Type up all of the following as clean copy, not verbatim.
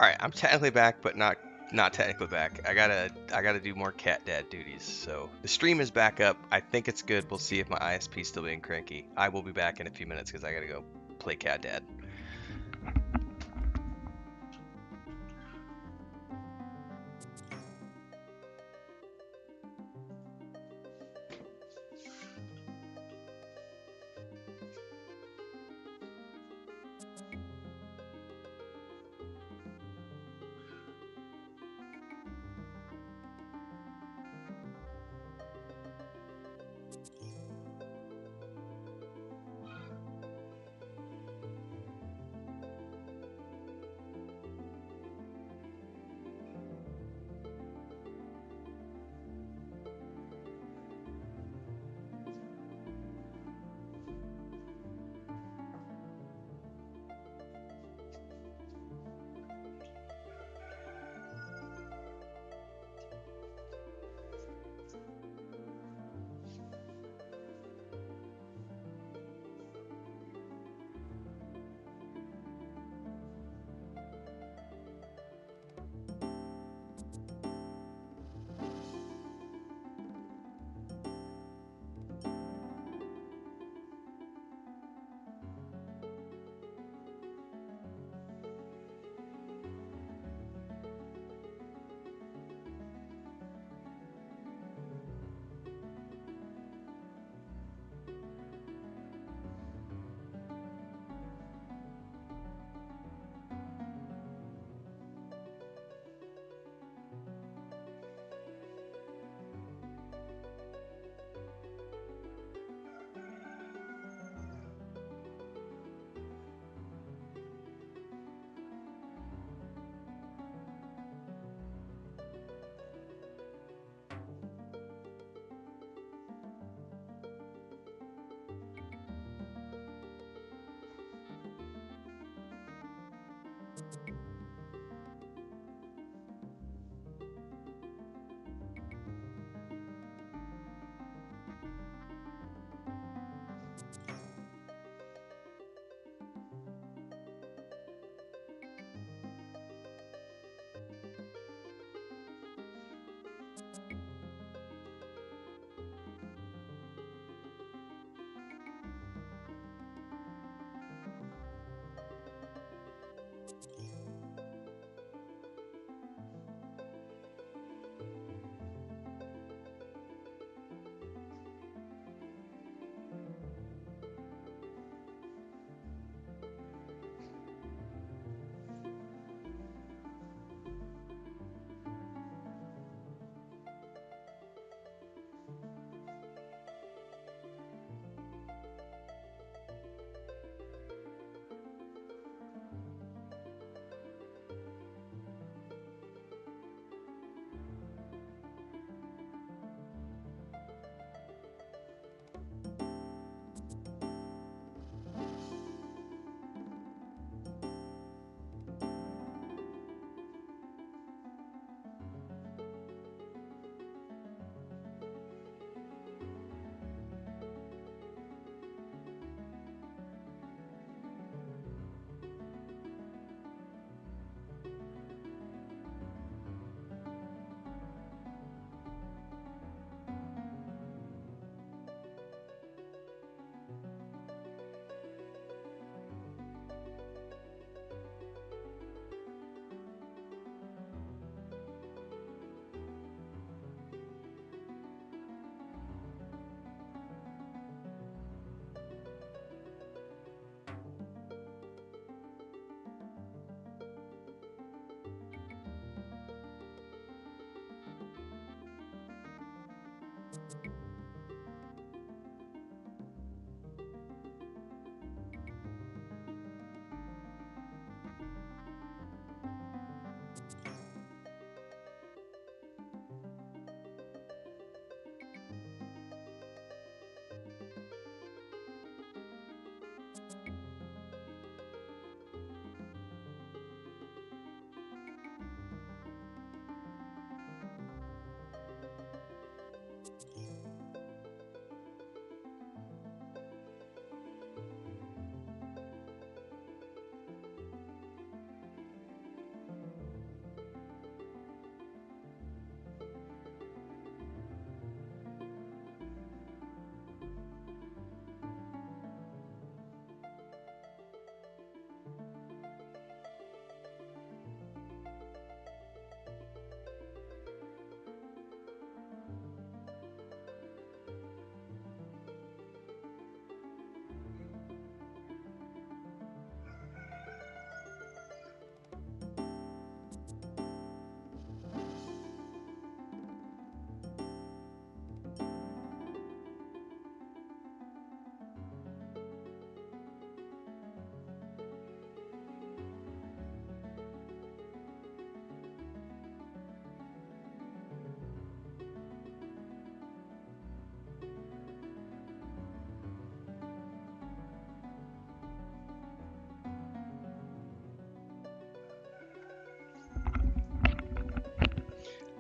All right, I'm technically back, but not technically back. I gotta do more cat dad duties. So the stream is back up. I think it's good. We'll see if my ISP is still being cranky. I will be back in a few minutes because I gotta go play cat dad.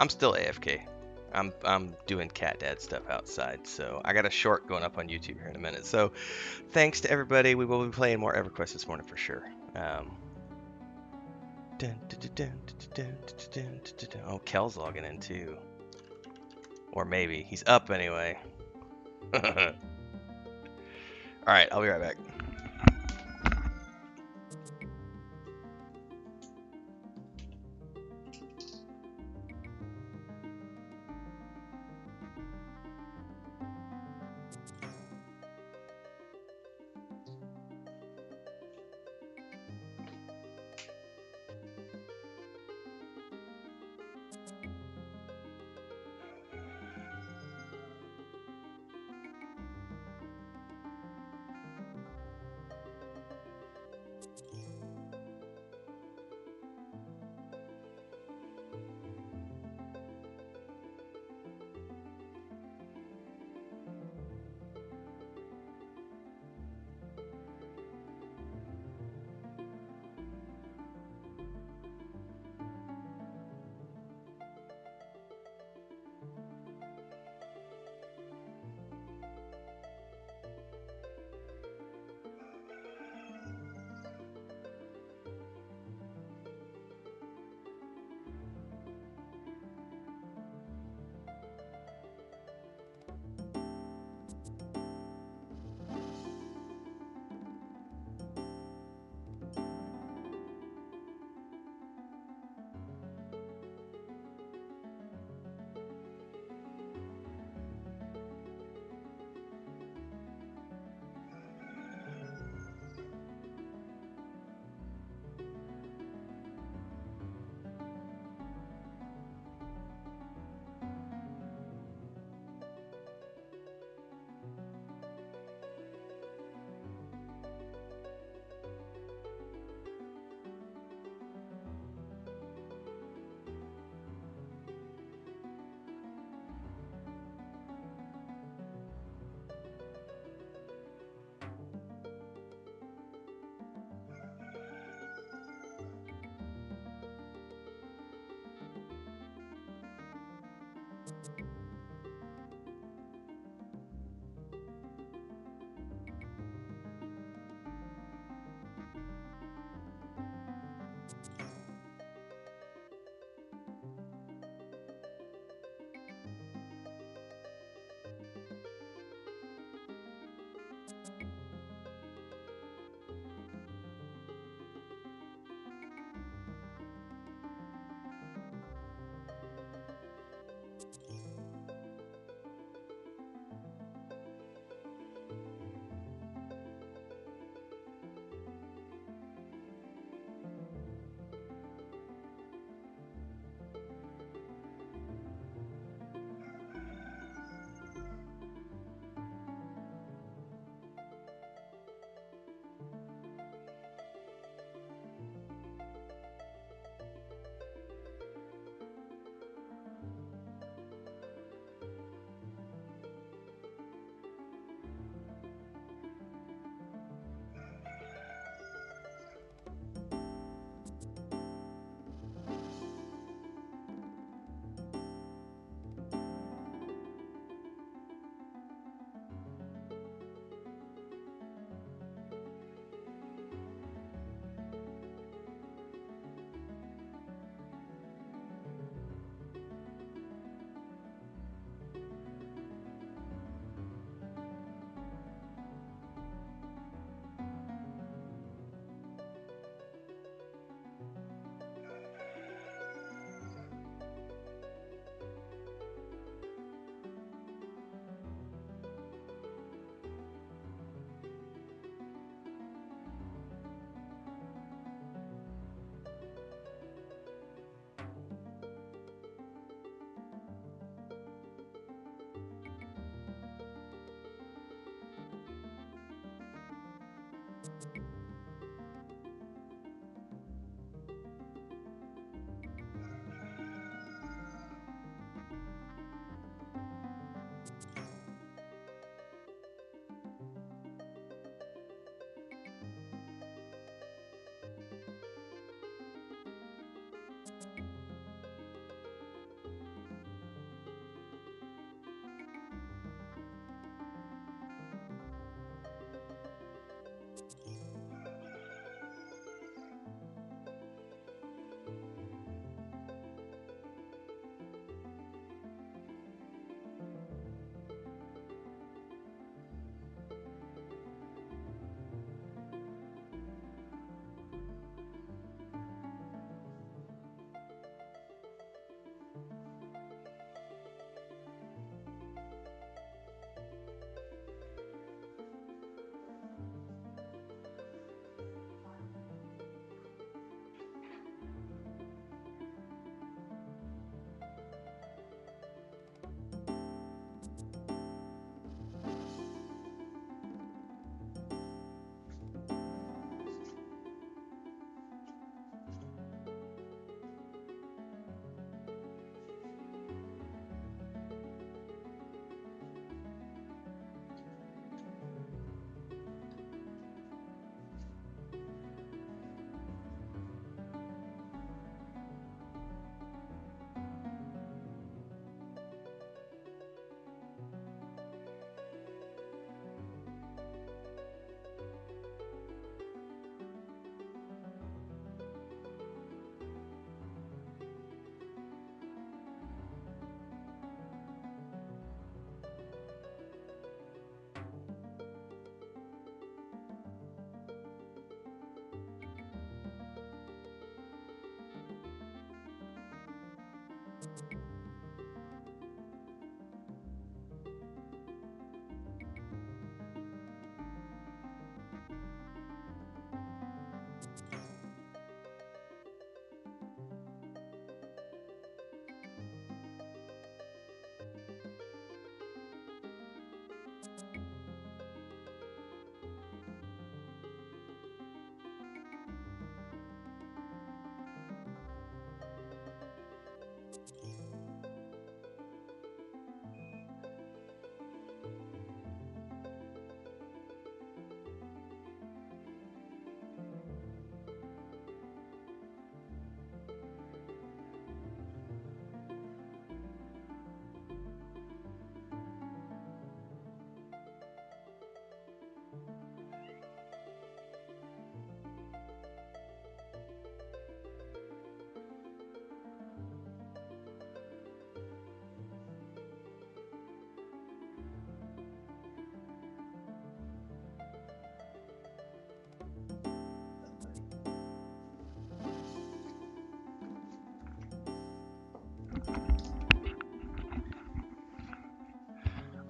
I'm still AFK. I'm doing cat dad stuff outside, so I got a short going up on YouTube here in a minute. So thanks to everybody. We will be playing more EverQuest this morning for sure. Oh, Kel's logging in too. Or maybe. He's up anyway. Alright, I'll be right back.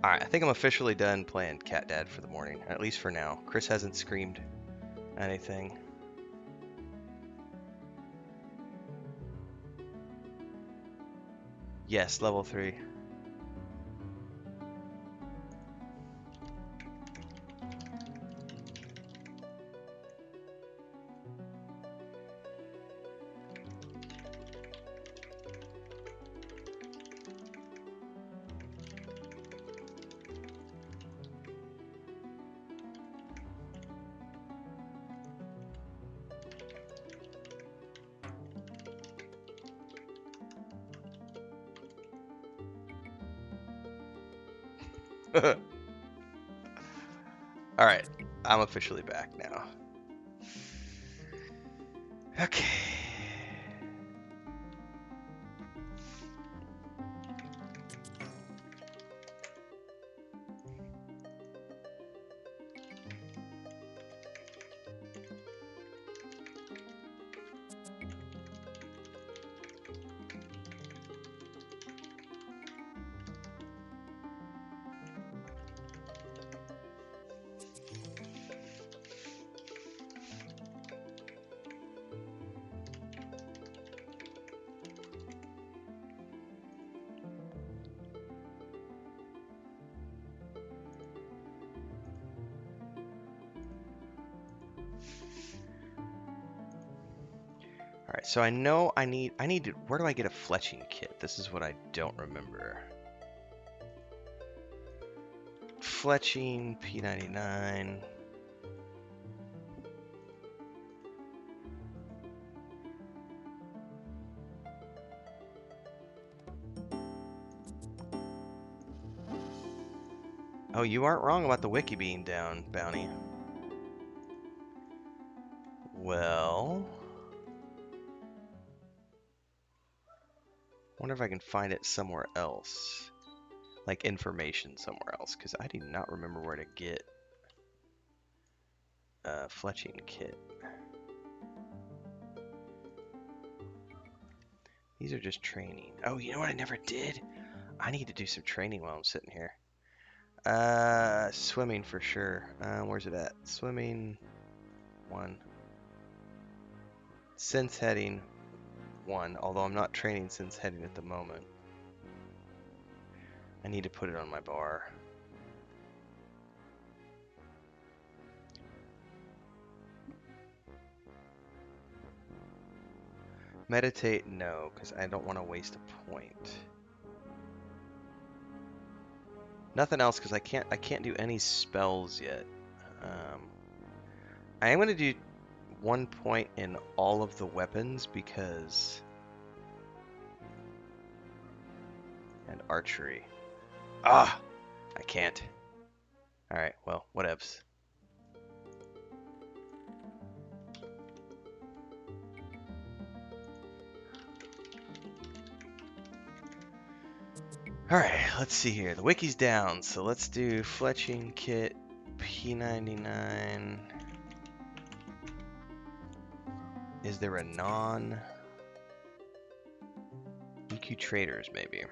Alright, I think I'm officially done playing Cat Dad for the morning, at least for now. Chris hasn't screamed anything. Yes, level 3. Alright, I'm officially back now. Okay. Alright, so I know I need to, where do I get a fletching kit? This is what I don't remember. Fletching, P99. Oh, you aren't wrong about the wiki being down, Bounty. Well, wonder if I can find it somewhere else. Like information somewhere else, because I do not remember where to get a fletching kit. These are just training. Oh, you know what I never did? I need to do some training while I'm sitting here. Swimming for sure. Where's it at? Swimming, 1. Sense heading, 1. Although I'm not training sense heading at the moment. I need to put it on my bar. Meditate, no, because I don't want to waste a point. Nothing else, because I can't do any spells yet. I am going to do 1 point in all of the weapons because... And archery. Ah! I can't. Alright, well, whatevs. Alright, let's see here. The wiki's down, so let's do fletching kit, P99. Is there a non? EQ EQ traders, maybe.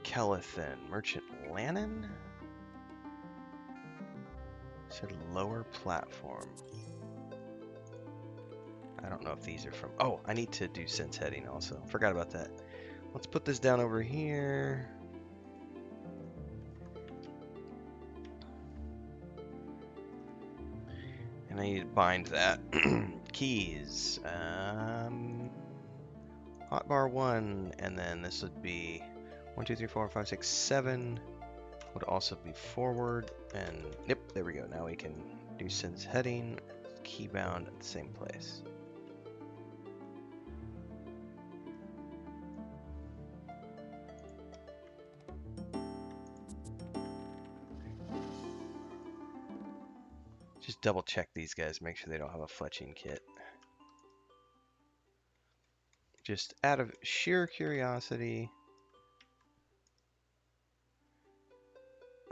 Kelethin, Merchant Lannon? Said lower platform. I don't know if these are from... Oh, I need to do sense heading also. Forgot about that. Let's put this down over here. And I need to bind that. Keys. Hotbar 1, and then this would be 1, 2, 3, 4, 5, 6, 7. Would also be forward, and yep, there we go. Now we can do sense heading, key bound at the same place. Just double check these guys, make sure they don't have a fletching kit. Just out of sheer curiosity.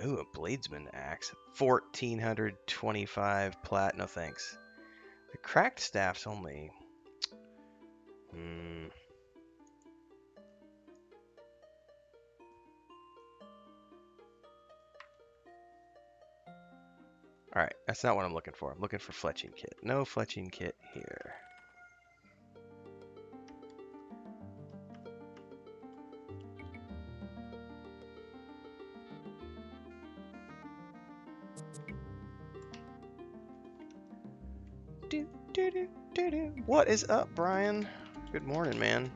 Ooh, a bladesman axe. 1425 plat. No thanks. The cracked staff's only. Alright, that's not what I'm looking for. I'm looking for fletching kit. No fletching kit here. What is up, Brian? Good morning, man.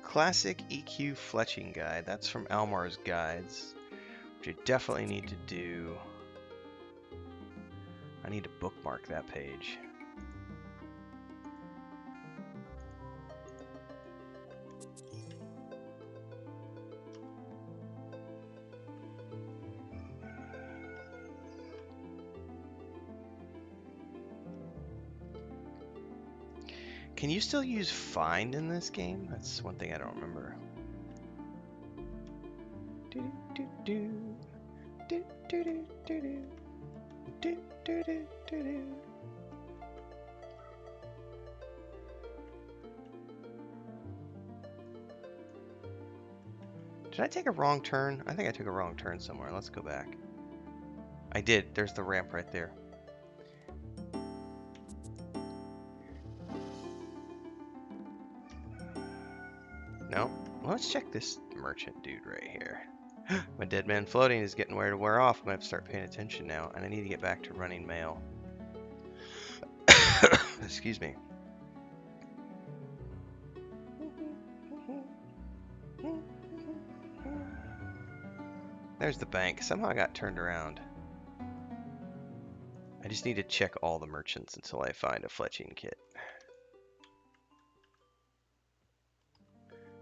Classic EQ fletching guide. That's from Almar's Guides, which I definitely need to do. I need to bookmark that page. Can you still use find in this game? That's one thing I don't remember. Did I take a wrong turn? I think I took a wrong turn somewhere. Let's go back. I did. There's the ramp right there. No. Let's check this merchant dude right here. My dead man floating is getting to wear off. I'm going to have to start paying attention now. And I need to get back to running mail. Excuse me. There's the bank. Somehow I got turned around. I just need to check all the merchants until I find a fletching kit.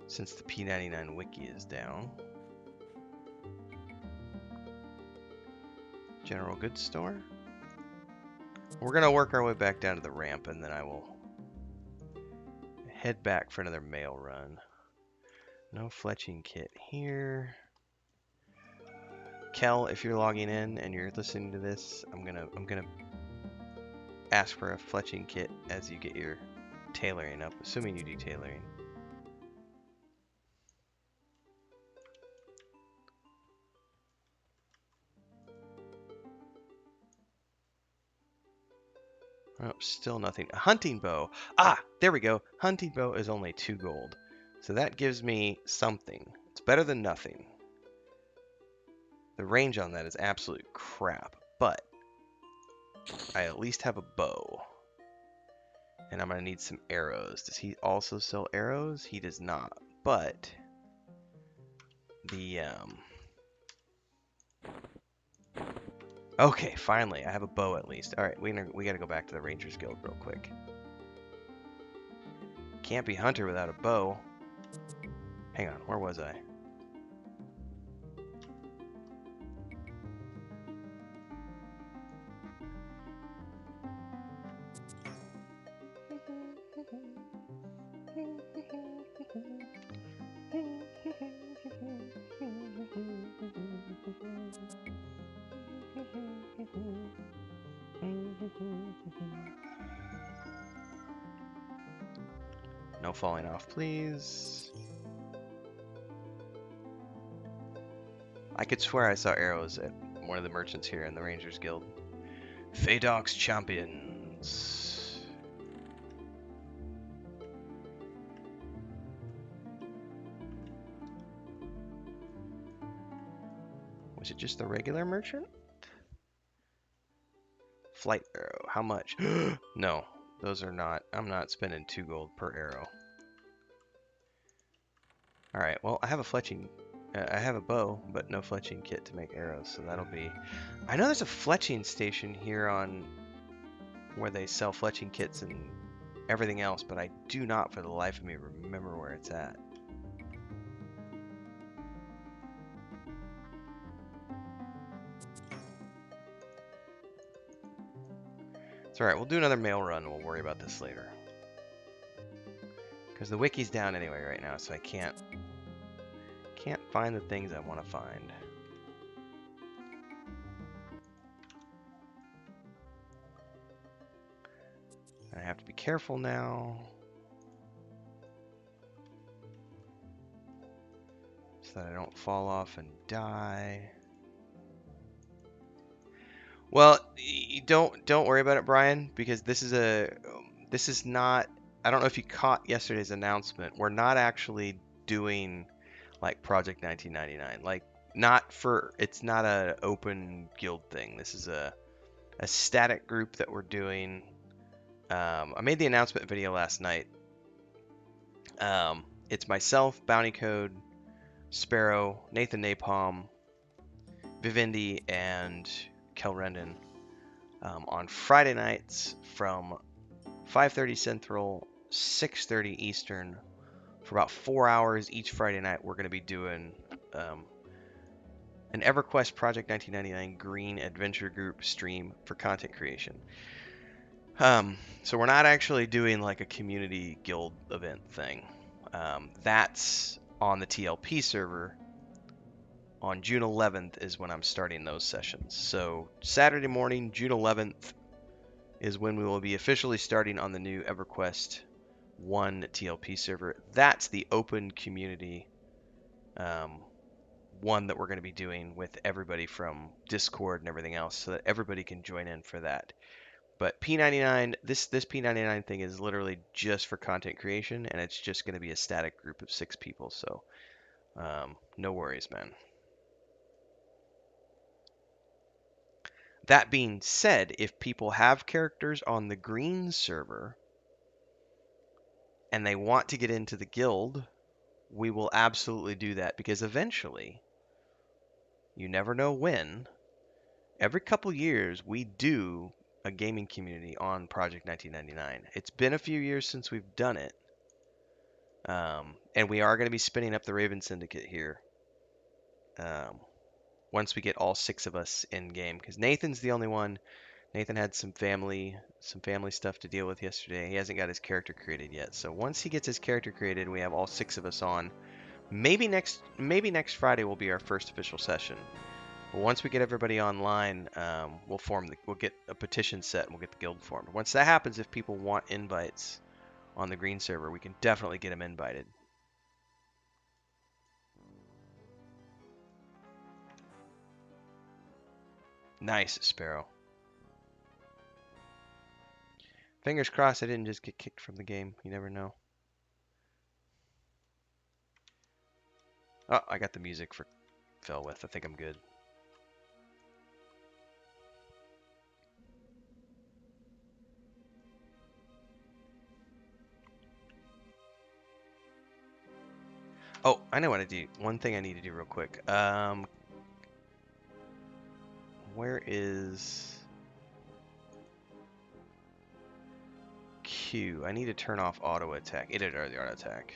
Since the P99 wiki is down. General goods store. We're going to work our way back down to the ramp, and then I will head back for another mail run. No fletching kit here. Kel, if you're logging in and you're listening to this, I'm gonna ask for a fletching kit as you get your tailoring up, assuming you do tailoring. Oh, still nothing. A hunting bow. Ah, there we go. Hunting bow is only 2 gold. So that gives me something. It's better than nothing. The range on that is absolute crap, but I at least have a bow. And I'm going to need some arrows. Does he also sell arrows? He does not. But the okay, finally, I have a bow at least. All right, we got to go back to the Rangers Guild real quick. Can't be hunter without a bow. Hang on, where was I? No falling off, please. I could swear I saw arrows at one of the merchants here in the Rangers Guild. Fadox Champions. Was it just the regular merchant? Flight arrow. How much? No, those are not. I'm not spending 2 gold per arrow. Alright, well, I have a fletching. I have a bow, but no fletching kit to make arrows, so that'll be. I know there's a fletching station here on where they sell fletching kits and everything else, but I do not for the life of me remember where it's at. It's alright, we'll do another mail run and we'll worry about this later. Because the wiki's down anyway right now, so I can't find the things I want to find. I have to be careful now. So that I don't fall off and die. Well, don't worry about it, Brian, because this is not. I don't know if you caught yesterday's announcement. We're not actually doing like Project 1999. Like it's not an open guild thing. This is a static group that we're doing. I made the announcement video last night. It's myself, Bounty Code, Sparrow, Nathan Napalm, Vivendi, and Kel Rendon on Friday nights from 5:30 Central, 6:30 Eastern. For about 4 hours each Friday night, we're going to be doing an EverQuest Project 1999 Green Adventure Group stream for content creation. So we're not actually doing like a community guild event thing. That's on the TLP server. On June 11th is when I'm starting those sessions. So Saturday morning, June 11th, is when we will be officially starting on the new EverQuest 1 TLP server. That's the open community one that we're going to be doing with everybody from Discord and everything else, so that everybody can join in for that. But P99, this P99 thing is literally just for content creation, and it's just going to be a static group of 6 people. So no worries, man. That being said, if people have characters on the green server and they want to get into the guild, we will absolutely do that, because eventually, you never know when, every couple years we do a gaming community on Project 1999. It's been a few years since we've done it. And we are going to be spinning up the Raven Syndicate here once we get all 6 of us in game, because Nathan's the only one. Nathan had some family stuff to deal with yesterday. He hasn't got his character created yet. So once he gets his character created, we have all 6 of us on. Maybe next Friday will be our first official session. But once we get everybody online, we'll get a petition set and we'll get the guild formed. Once that happens, if people want invites on the green server, we can definitely get them invited. Nice, Sparrow. Fingers crossed I didn't just get kicked from the game. You never know. Oh, I got the music for Felwith. I think I'm good. Oh, I know what I do. One thing I need to do real quick. Where is Q? I need to turn off auto attack. Editor the auto attack.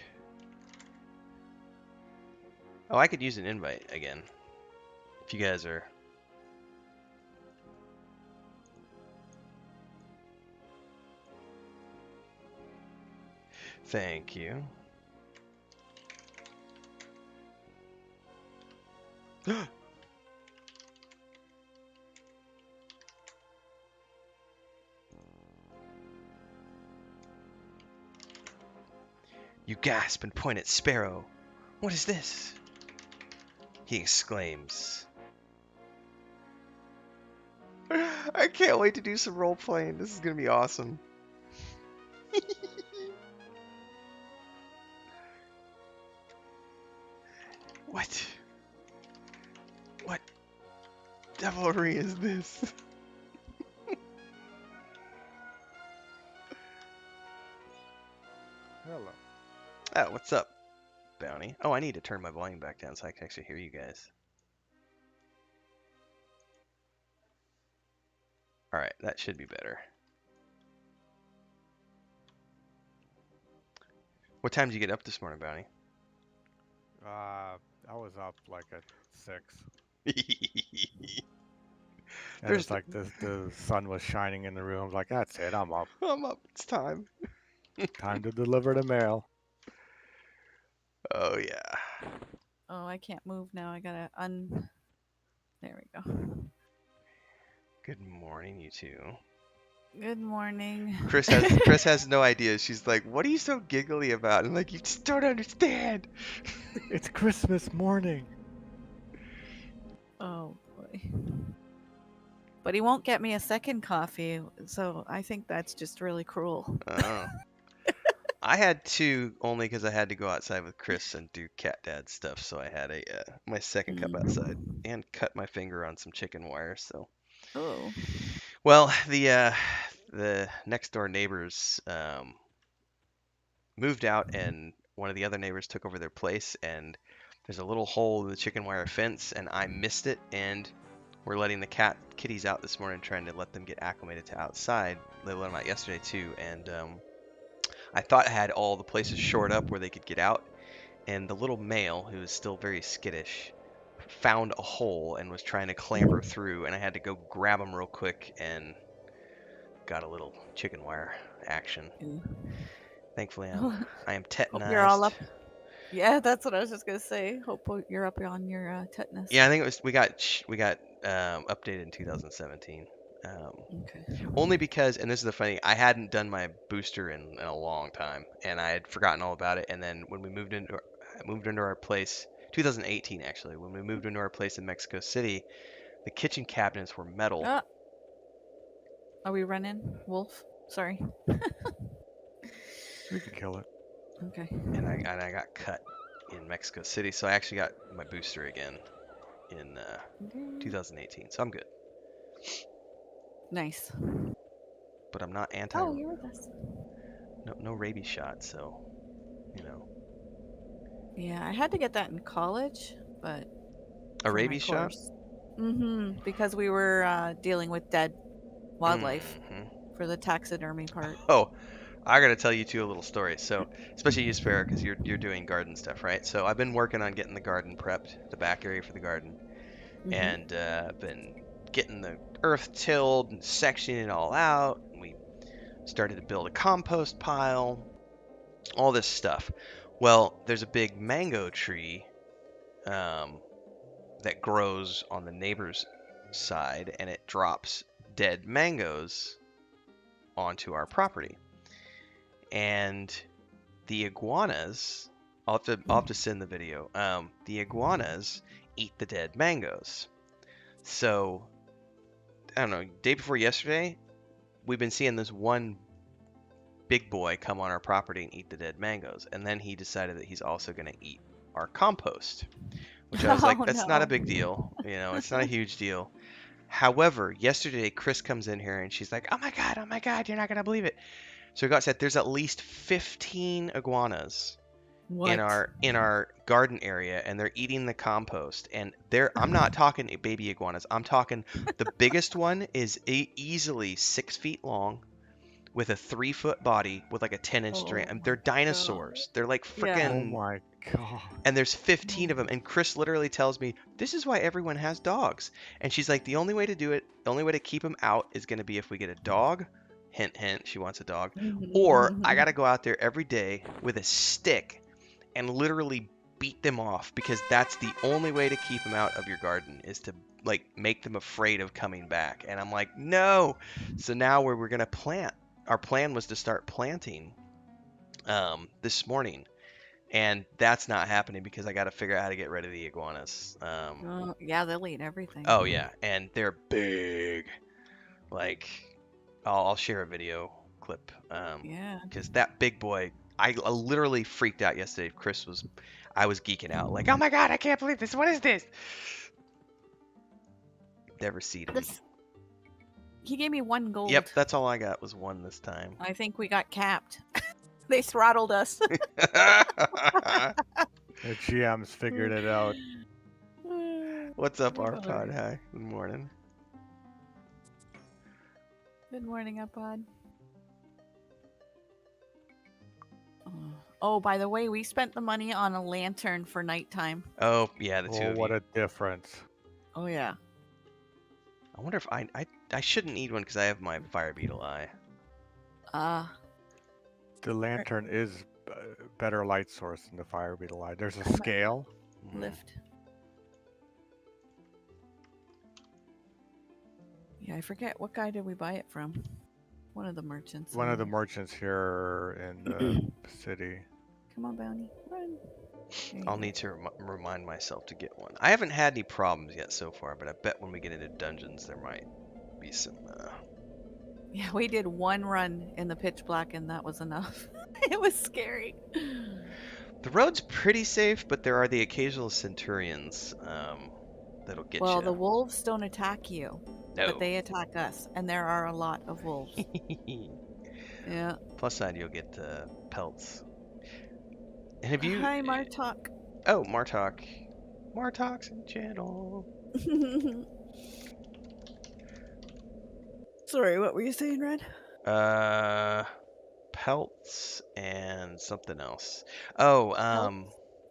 Oh, I could use an invite again. If you guys are... Thank you. You gasp and point at Sparrow. What is this? He exclaims. I can't wait to do some role playing. This is gonna be awesome. What? What devilry is this? Hello. Oh, what's up, Bounty? Oh, I need to turn my volume back down so I can actually hear you guys. Alright, that should be better. What time did you get up this morning, Bounty? I was up like at 6, and There's it's like the sun was shining in the room. I was like, that's it, I'm up. I'm up. It's time. Time to deliver the mail. Oh yeah. Oh, I can't move now. I gotta There we go. Good morning, you two. Good morning. Chris has no idea. She's like, "What are you so giggly about?" And like, you just don't understand. It's Christmas morning. Oh boy. But he won't get me a second coffee, so I think that's just really cruel. Oh. I had two only because I had to go outside with Chris and do cat dad stuff. So I had a my second cup outside and cut my finger on some chicken wire. So. Oh. Well, the next door neighbors moved out, and one of the other neighbors took over their place, and there's a little hole in the chicken wire fence, and I missed it, and we're letting the kitties out this morning, trying to let them get acclimated to outside. They let them out yesterday too, and I thought I had all the places shored up where they could get out, and the little male, who is still very skittish, found a hole and was trying to clamber through, and I had to go grab him real quick and got a little chicken wire action. Thankfully, I am tetanized. Hope you're all up. Yeah, that's what I was just gonna say. Hope you're up on your tetanus. Yeah, I think it was we got updated in 2017. Okay. Only because, and this is the funny, I hadn't done my booster in a long time, and I had forgotten all about it. And then when we moved into our place, 2018 actually, when we moved into our place in Mexico City, the kitchen cabinets were metal. Are we running, Wolf? Sorry. We can kill it. Okay. And I got cut in Mexico City, so I actually got my booster again in 2018, so I'm good. Nice. But I'm not anti. Oh, you're with us. No rabies shot, so you know. Yeah, I had to get that in college, but a rabies shot. Because we were dealing with dead wildlife for the taxidermy part. Oh, I gotta tell you two a little story. So, especially you, Sparrow, because you're doing garden stuff, right? So I've been working on getting the garden prepped, the back area for the garden, and been getting the earth tilled and sectioning it all out. And we started to build a compost pile, all this stuff. Well, there's a big mango tree that grows on the neighbor's side, and it drops dead mangoes onto our property. And the iguanas, I'll have to send the video. The iguanas eat the dead mangoes. So, I don't know, day before yesterday, we've been seeing this one big boy come on our property and eat the dead mangoes. And then he decided that he's also going to eat our compost. Which I was like, that's not a big deal. You know, it's not a huge deal. However, yesterday, Chris comes in here and she's like, oh my God, you're not going to believe it. So we got said there's at least 15 iguanas in our garden area, and they're eating the compost. And I'm not talking baby iguanas. I'm talking the biggest one is easily 6 feet long, with a 3-foot body with like a 10-inch strand. They're dinosaurs. God. They're like freaking. Oh my God. And there's 15 of them. And Chris literally tells me, this is why everyone has dogs. And she's like, the only way to do it, the only way to keep them out is going to be if we get a dog. Hint, hint, she wants a dog. Or I got to go out there every day with a stick and literally beat them off, because that's the only way to keep them out of your garden, is to like make them afraid of coming back. And I'm like, no. So now we're going to plant. Our plan was to start planting this morning. And that's not happening because I got to figure out how to get rid of the iguanas. Yeah, they'll eat everything. Oh yeah, and they're big. Like, I'll share a video clip. Yeah. Because that big boy, I literally freaked out yesterday. I was geeking out. Like, oh my god, I can't believe this. What is this? Never seen him. He gave me 1 gold. Yep, that's all I got was 1 this time. I think we got capped. They throttled us. The GMs figured it out. What's up, Good Arpod? lord. Hi. Good morning. Good morning, Upod. Oh, by the way, we spent the money on a lantern for nighttime. Oh, yeah, the two Oh, of what you. a difference. Oh yeah. I wonder if I shouldn't need one because I have my fire beetle eye. The lantern is better light source than the fire beetle eye. There's a Come on. scale. Lift. Yeah, I forget what guy did we buy it from. One of the merchants. One of the merchants here in the city. Come on, Bounty, run. There you I'll go. need to remind myself to get one. I haven't had any problems yet so far, but I bet when we get into dungeons there might be some. Yeah, we did 1 run in the pitch black, and that was enough. It was scary. The road's pretty safe, but there are the occasional centurions that'll get Well, you. the wolves don't attack you, No. but they attack us, and there are a lot of wolves. Yeah. Plus side, you'll get pelts. And have you? Hi, Martok. Oh, Martok. Martok's in channel. Sorry, what were you saying, Red? Pelts and something else. Oh,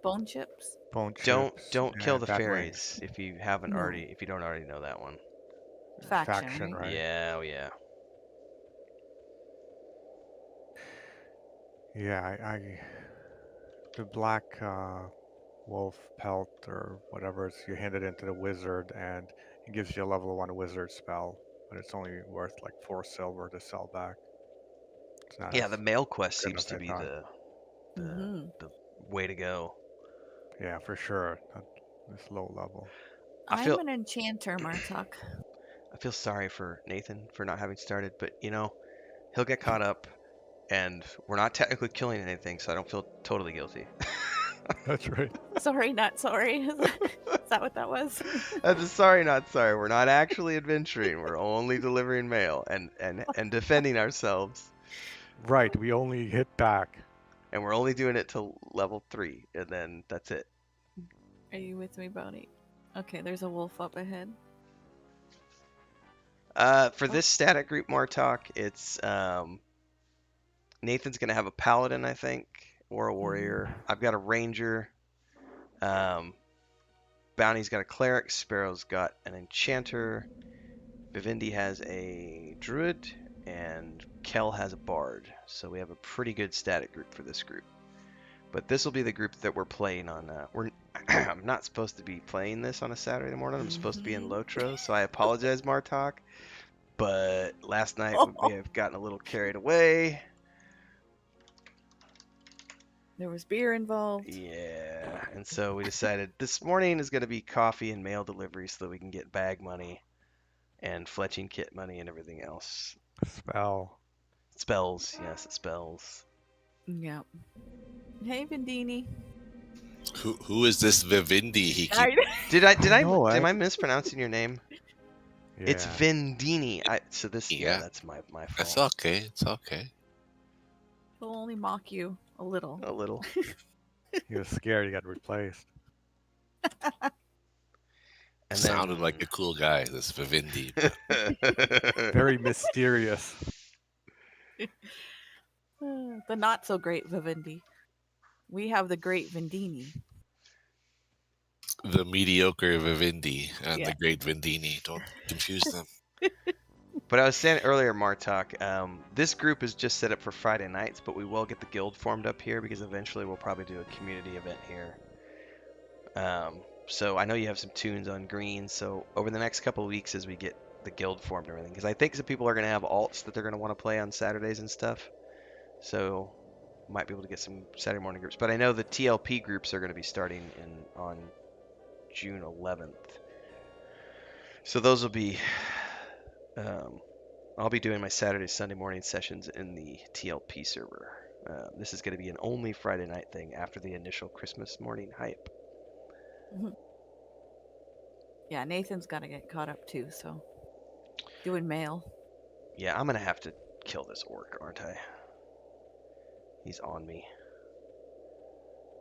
Bone chips. Bone don't chips kill and the bat fairies if you haven't No. already, if you don't already know that one. wings. Faction, right? Yeah, oh yeah. Yeah, the black wolf pelt or whatever, you hand it into the wizard and it gives you a level 1 wizard spell, but it's only worth like 4 silver to sell back. It's not Yeah, as the mail quest good seems as to I be thought. the way to go. Yeah, for sure. This low level. I'm an enchanter, Martok. I feel sorry for Nathan for not having started, but you know, he'll get caught up and we're not technically killing anything, so I don't feel totally guilty. That's right. Sorry, not sorry. Is that what that was? That's a sorry, not sorry. We're not actually adventuring. We're only delivering mail and defending ourselves. Right, we only hit back. And we're only doing it till level 3, and then that's it. Are you with me, Bounty? Okay, there's a wolf up ahead. For this static group, Martok, it's Nathan's gonna have a paladin, I think, or a warrior. I've got a ranger. Bounty's got a cleric. Sparrow's got an enchanter. Vivendi has a druid, and Kel has a bard. So we have a pretty good static group for this group. But this will be the group that we're playing on. I'm not supposed to be playing this on a Saturday morning. I'm supposed to be in Lotro, so I apologize, Martok. But last night we may have gotten a little carried away. There was beer involved. Yeah, and so we decided this morning is going to be coffee and mail delivery so that we can get bag money and fletching kit money and everything else. Spell. Spells, yes, spells. Yeah. Hey, Vendini. Who is this Vivendi? Am I mispronouncing your name? Yeah. It's Vendini. Yeah. That's my fault. It's okay. It's okay. He'll only mock you a little. A little. He was scared he got replaced. And Sounded like a cool guy, this Vivendi. Very mysterious. The not so great Vivendi. We have the great Vendini. The mediocre Vivendi and Yeah. the great Vendini. Don't confuse them. But I was saying earlier, Martok, this group is just set up for Friday nights, but we will get the guild formed up here because eventually we'll probably do a community event here. So I know you have some tunes on green, so over the next couple of weeks as we get the guild formed and everything, because I think some people are going to have alts that they're going to want to play on Saturdays and stuff. So might be able to get some Saturday morning groups. But I know the TLP groups are going to be starting on June 11th. So those will be. I'll be doing my Saturday, Sunday morning sessions in the TLP server. This is going to be an only Friday night thing after the initial Christmas morning hype. Yeah, Nathan's got to get caught up too, so doing mail. Yeah, I'm going to have to kill this orc, aren't I? He's on me.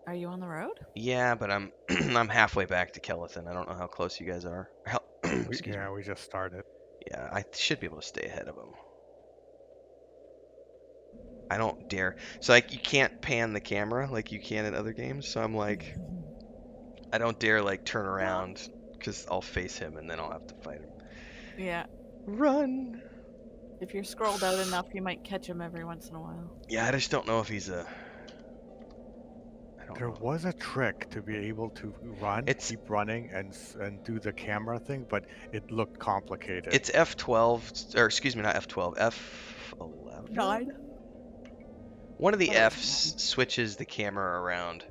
Are you on the road? Yeah, but I'm I'm halfway back to Kellethan. I don't know how close you guys are. Excuse me. We just started. Yeah, I should be able to stay ahead of him. I don't dare. So like you can't pan the camera like you can in other games. So I'm like, I don't dare like turn around because I'll face him and then I'll have to fight him. Yeah. Run. If you're scrolled out enough, you might catch him every once in a while. Yeah, I just don't know if he's a. I don't There know. was a trick to be able to run, keep running, and do the camera thing, but it looked complicated. It's F12, or excuse me, not F12, F11. 9. One of the Oh, it's Fs switches the camera around.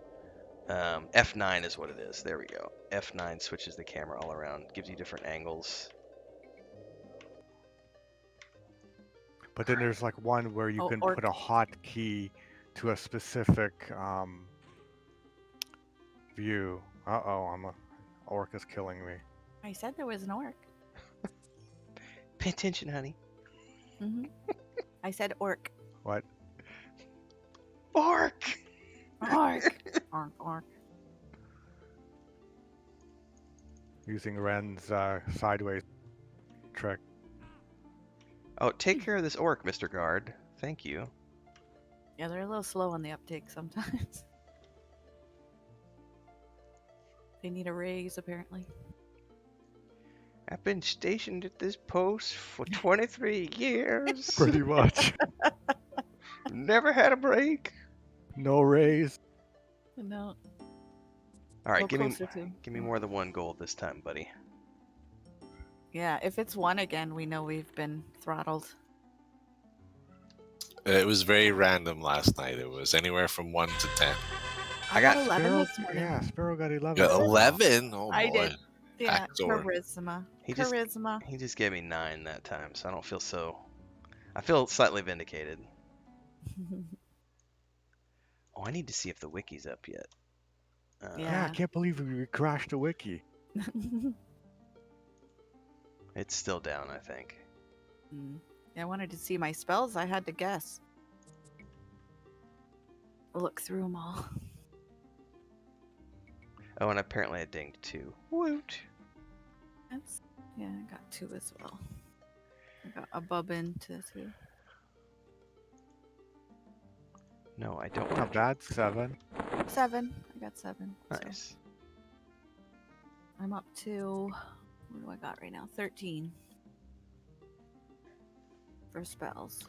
F9 is what it is. There we go. F9 switches the camera all around, gives you different angles. But then there's like one where you can put a hotkey to a specific view. Orc is killing me. I said there was an orc. Pay attention, honey. I said orc. What? Orc! Orc! Orc. Using Ren's sideways trick. Oh, take care of this orc, Mr. Guard. Thank you. Yeah, they're a little slow on the uptake sometimes. They need a raise, apparently. I've been stationed at this post for 23 years. Pretty much. Never had a break. No raise. No. All right, Go give me more than one gold this time, buddy. Yeah, if it's 1 again, we know we've been throttled. It was very random last night. It was anywhere from 1 to 10. I got 11 Sparrow, this morning. yeah, Sparrow got 11. You got 11? Oh, I boy. did. Yeah, Backdoor. charisma. He Charisma. just gave me 9 that time, so I don't feel so. I feel slightly vindicated. Oh, I need to see if the wiki's up yet. Yeah, I can't believe we crashed the wiki. It's still down, I think. I wanted to see my spells. I had to guess. Look through them all. Oh, and apparently I dinged 2. Woot! Yeah, I got 2 as well. I got a bub into 2. No, I don't. Not bad. 7. 7. I got 7. Nice. So I'm up to, what do I got right now? 13 for spells.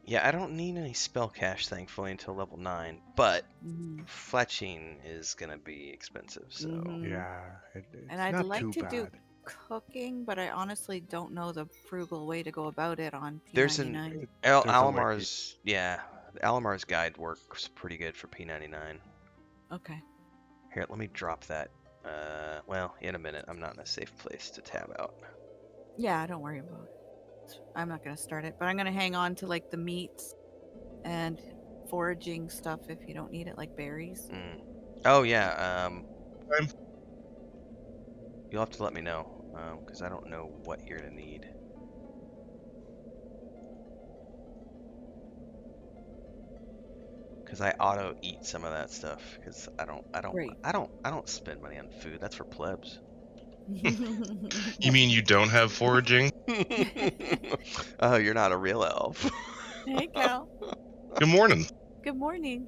Yeah, I don't need any spell cache, thankfully, until level 9. But fletching is gonna be expensive, so. Yeah, it's And I'd not like too to bad. do cooking, but I honestly don't know the frugal way to go about it on P99. There's an Alamar's, yeah, Alamar's guide works pretty good for P99. Okay. Here, let me drop that. Well, in a minute. I'm not in a safe place to tab out. Yeah, don't worry about it. I'm not going to start it, but I'm going to hang on to like the meats and foraging stuff if you don't need it, like berries. Oh yeah. You'll have to let me know, because I don't know what you're gonna need. Because I auto eat some of that stuff. Because I don't spend money on food. That's for plebs. You mean you don't have foraging? Oh, you're not a real elf. Hey, Cal. Good morning. Good morning.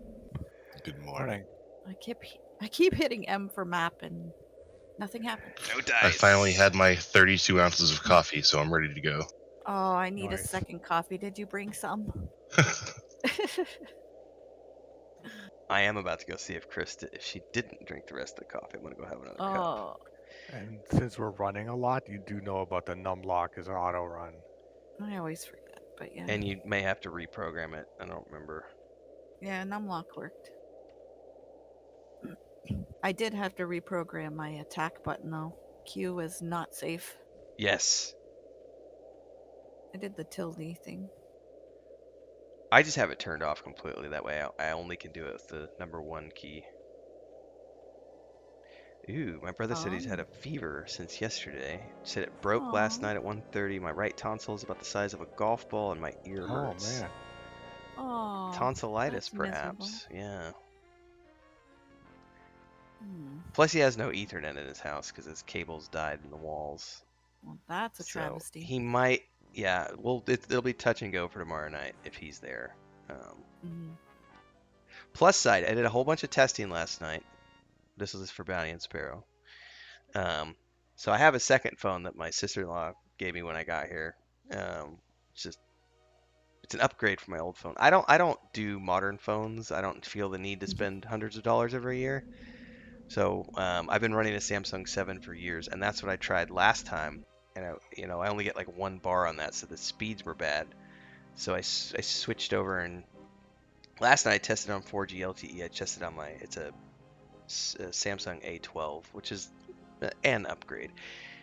Good morning. I keep hitting M for map and nothing happened. No dice. I finally had my 32 ounces of coffee, so I'm ready to go. Oh, I need a second coffee. Did you bring some? I am about to go see if if she didn't drink the rest of the coffee. I'm gonna go have another cup. And since we're running a lot, you do know about the numlock as an auto run. I always forget, but yeah. And you may have to reprogram it. I don't remember. Yeah, numlock worked. I did have to reprogram my attack button though. Q was not safe. Yes. I did the tilde thing. I just have it turned off completely. That way I only can do it with the number 1 key. Ooh, my brother said he's had a fever since yesterday. Said it broke last night at 1:30. My right tonsil is about the size of a golf ball and my ear Oh hurts. man. Oh, Tonsillitis, that's miserable. perhaps. Yeah. Hmm. Plus, he has no Ethernet in his house because his cables died in the walls. Well, that's a So travesty. he might, yeah. Well, it'll be touch and go for tomorrow night if he's there. Plus side, I did a whole bunch of testing last night. This is for Bounty and Sparrow. So I have a second phone that my sister-in-law gave me when I got here. It's an upgrade from my old phone. I don't do modern phones. I don't feel the need to spend hundreds of dollars every year. So I've been running a Samsung 7 for years, and that's what I tried last time. And I only get like 1 bar on that, so the speeds were bad. So I switched over, and last night I tested on 4G LTE. I tested on it's a Samsung A12, which is an upgrade.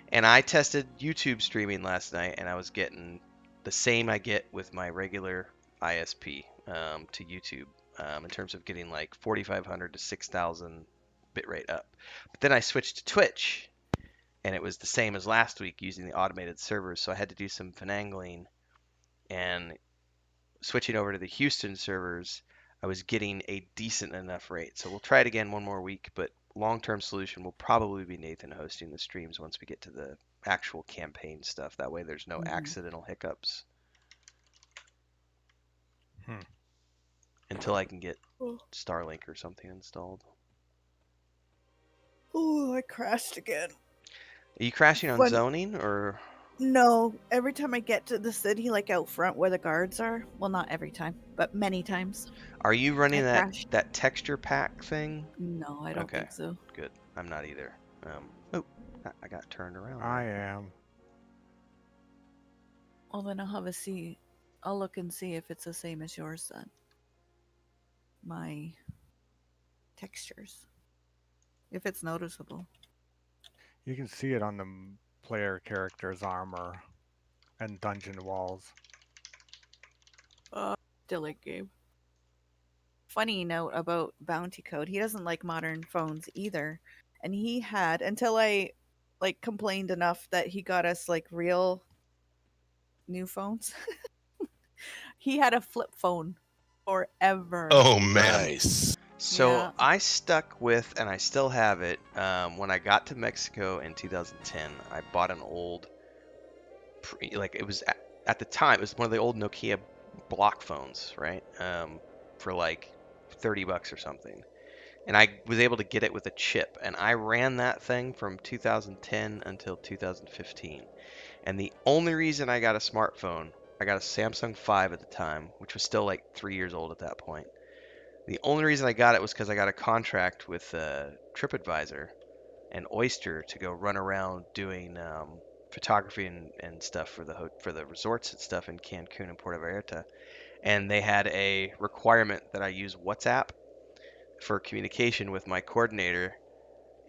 And I tested YouTube streaming last night, and I was getting the same I get with my regular ISP to YouTube in terms of getting like 4,500 to 6,000 bitrate up. But then I switched to Twitch, and it was the same as last week using the automated servers. So I had to do some finagling, and switching over to the Houston servers, I was getting a decent enough rate. So we'll try it again one more week, but long-term solution will probably be Nathan hosting the streams once we get to the actual campaign stuff. That way there's no accidental hiccups. Until I can get Starlink or something installed. Oh, I crashed again. Are you crashing on zoning or? No, every time I get to the city, like out front where the guards are. Well, not every time, but many times. Are you running that texture pack thing? No, I don't think so. Good. I'm not either. Oh, I got turned around. I am. Well, then I'll look and see if it's the same as yours then. My textures. If it's noticeable. You can see it on the player character's armor and dungeon walls. Dillick game. Funny note about Bounty Code. He doesn't like modern phones either. And he had, until I complained enough that he got us real new phones. He had a flip phone forever. Oh man. Nice. So Yeah. I stuck with, and I still have it, when I got to Mexico in 2010, I bought an old, it was, at the time, it was one of the old Nokia block phones, right? For like $30 or something. And I was able to get it with a chip, and I ran that thing from 2010 until 2015. And the only reason I got a smartphone, I got a Samsung 5 at the time, which was still like 3 years old at that point. The only reason I got it was because I got a contract with TripAdvisor and Oyster to go run around doing photography and stuff for the resorts and stuff in Cancun and Puerto Vallarta. And they had a requirement that I use WhatsApp for communication with my coordinator,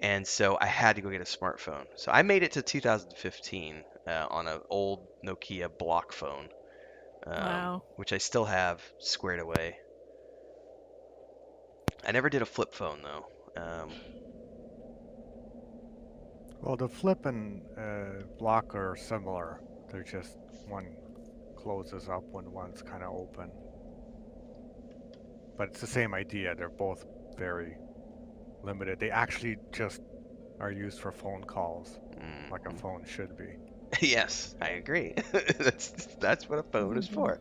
and so I had to go get a smartphone. So I made it to 2015 on an old Nokia block phone, Wow. which I still have squared away. I never did a flip phone though. Well, the flip and block are similar. They're just one closes up when one's kind of open. But it's the same idea. They're both very limited. They actually just are used for phone calls, like a phone should be. Yes, I agree. That's what a phone is for.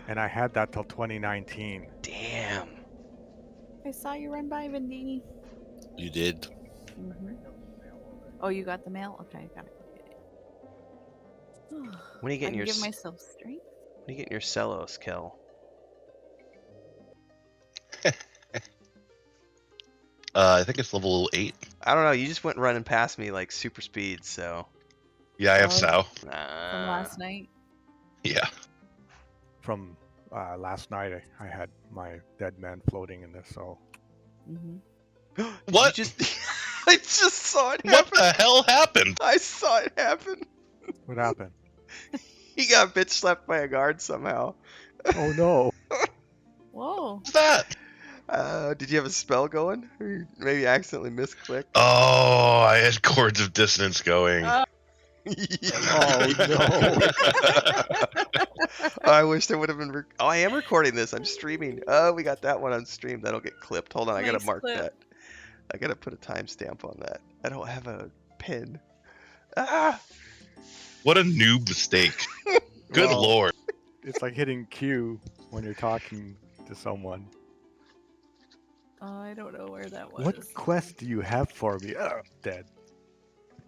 And I had that till 2019. Damn. I saw you run by, Vendini. You did. Oh, you got the mail? Okay, I gotta go get it. When are you getting your? Give myself strength. When are you getting your Celos, Kel? I think it's level 8. I don't know. You just went running past me like super speed, so. Yeah, I have Sao. From last night. Yeah. From last night I had my dead man floating in this, so Hmm. Did What? You just... I just saw it What happen. the hell happened? I saw it happen. what happened? He got bitch slapped by a guard somehow. Oh no! Whoa. What's that? Did you have a spell going? Or you maybe accidentally misclicked? Oh, I had chords of dissonance going. Oh. Oh no! I wish there would have been. Oh, I am recording this. I'm streaming. Oh, we got that one on stream. That'll get clipped. Hold on, I gotta Nice mark clip. that. I gotta put a timestamp on that. I don't have a pin. Ah! What a noob mistake. Good Well, lord. It's like hitting Q when you're talking to someone. I don't know where that was. What quest do you have for me? Dead.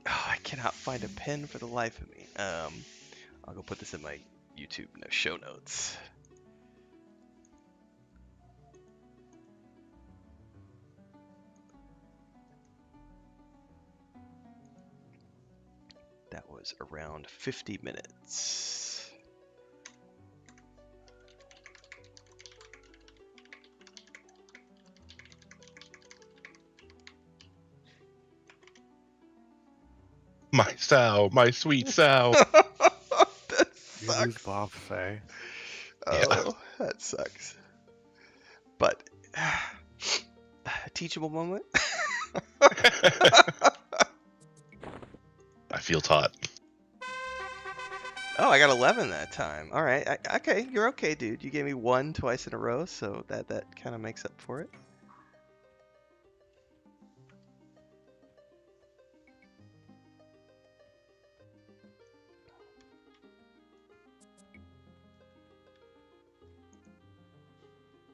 Oh, I cannot find a pin for the life of me. I'll go put this in my YouTube show notes. That was around 50 minutes. My sow, my sweet sow. That You lose sucks. buff, say. Oh, that sucks. But a teachable moment. I feel taught. Oh, I got 11 that time. All right. Okay, you're okay, dude. You gave me 1 twice in a row, so that kind of makes up for it.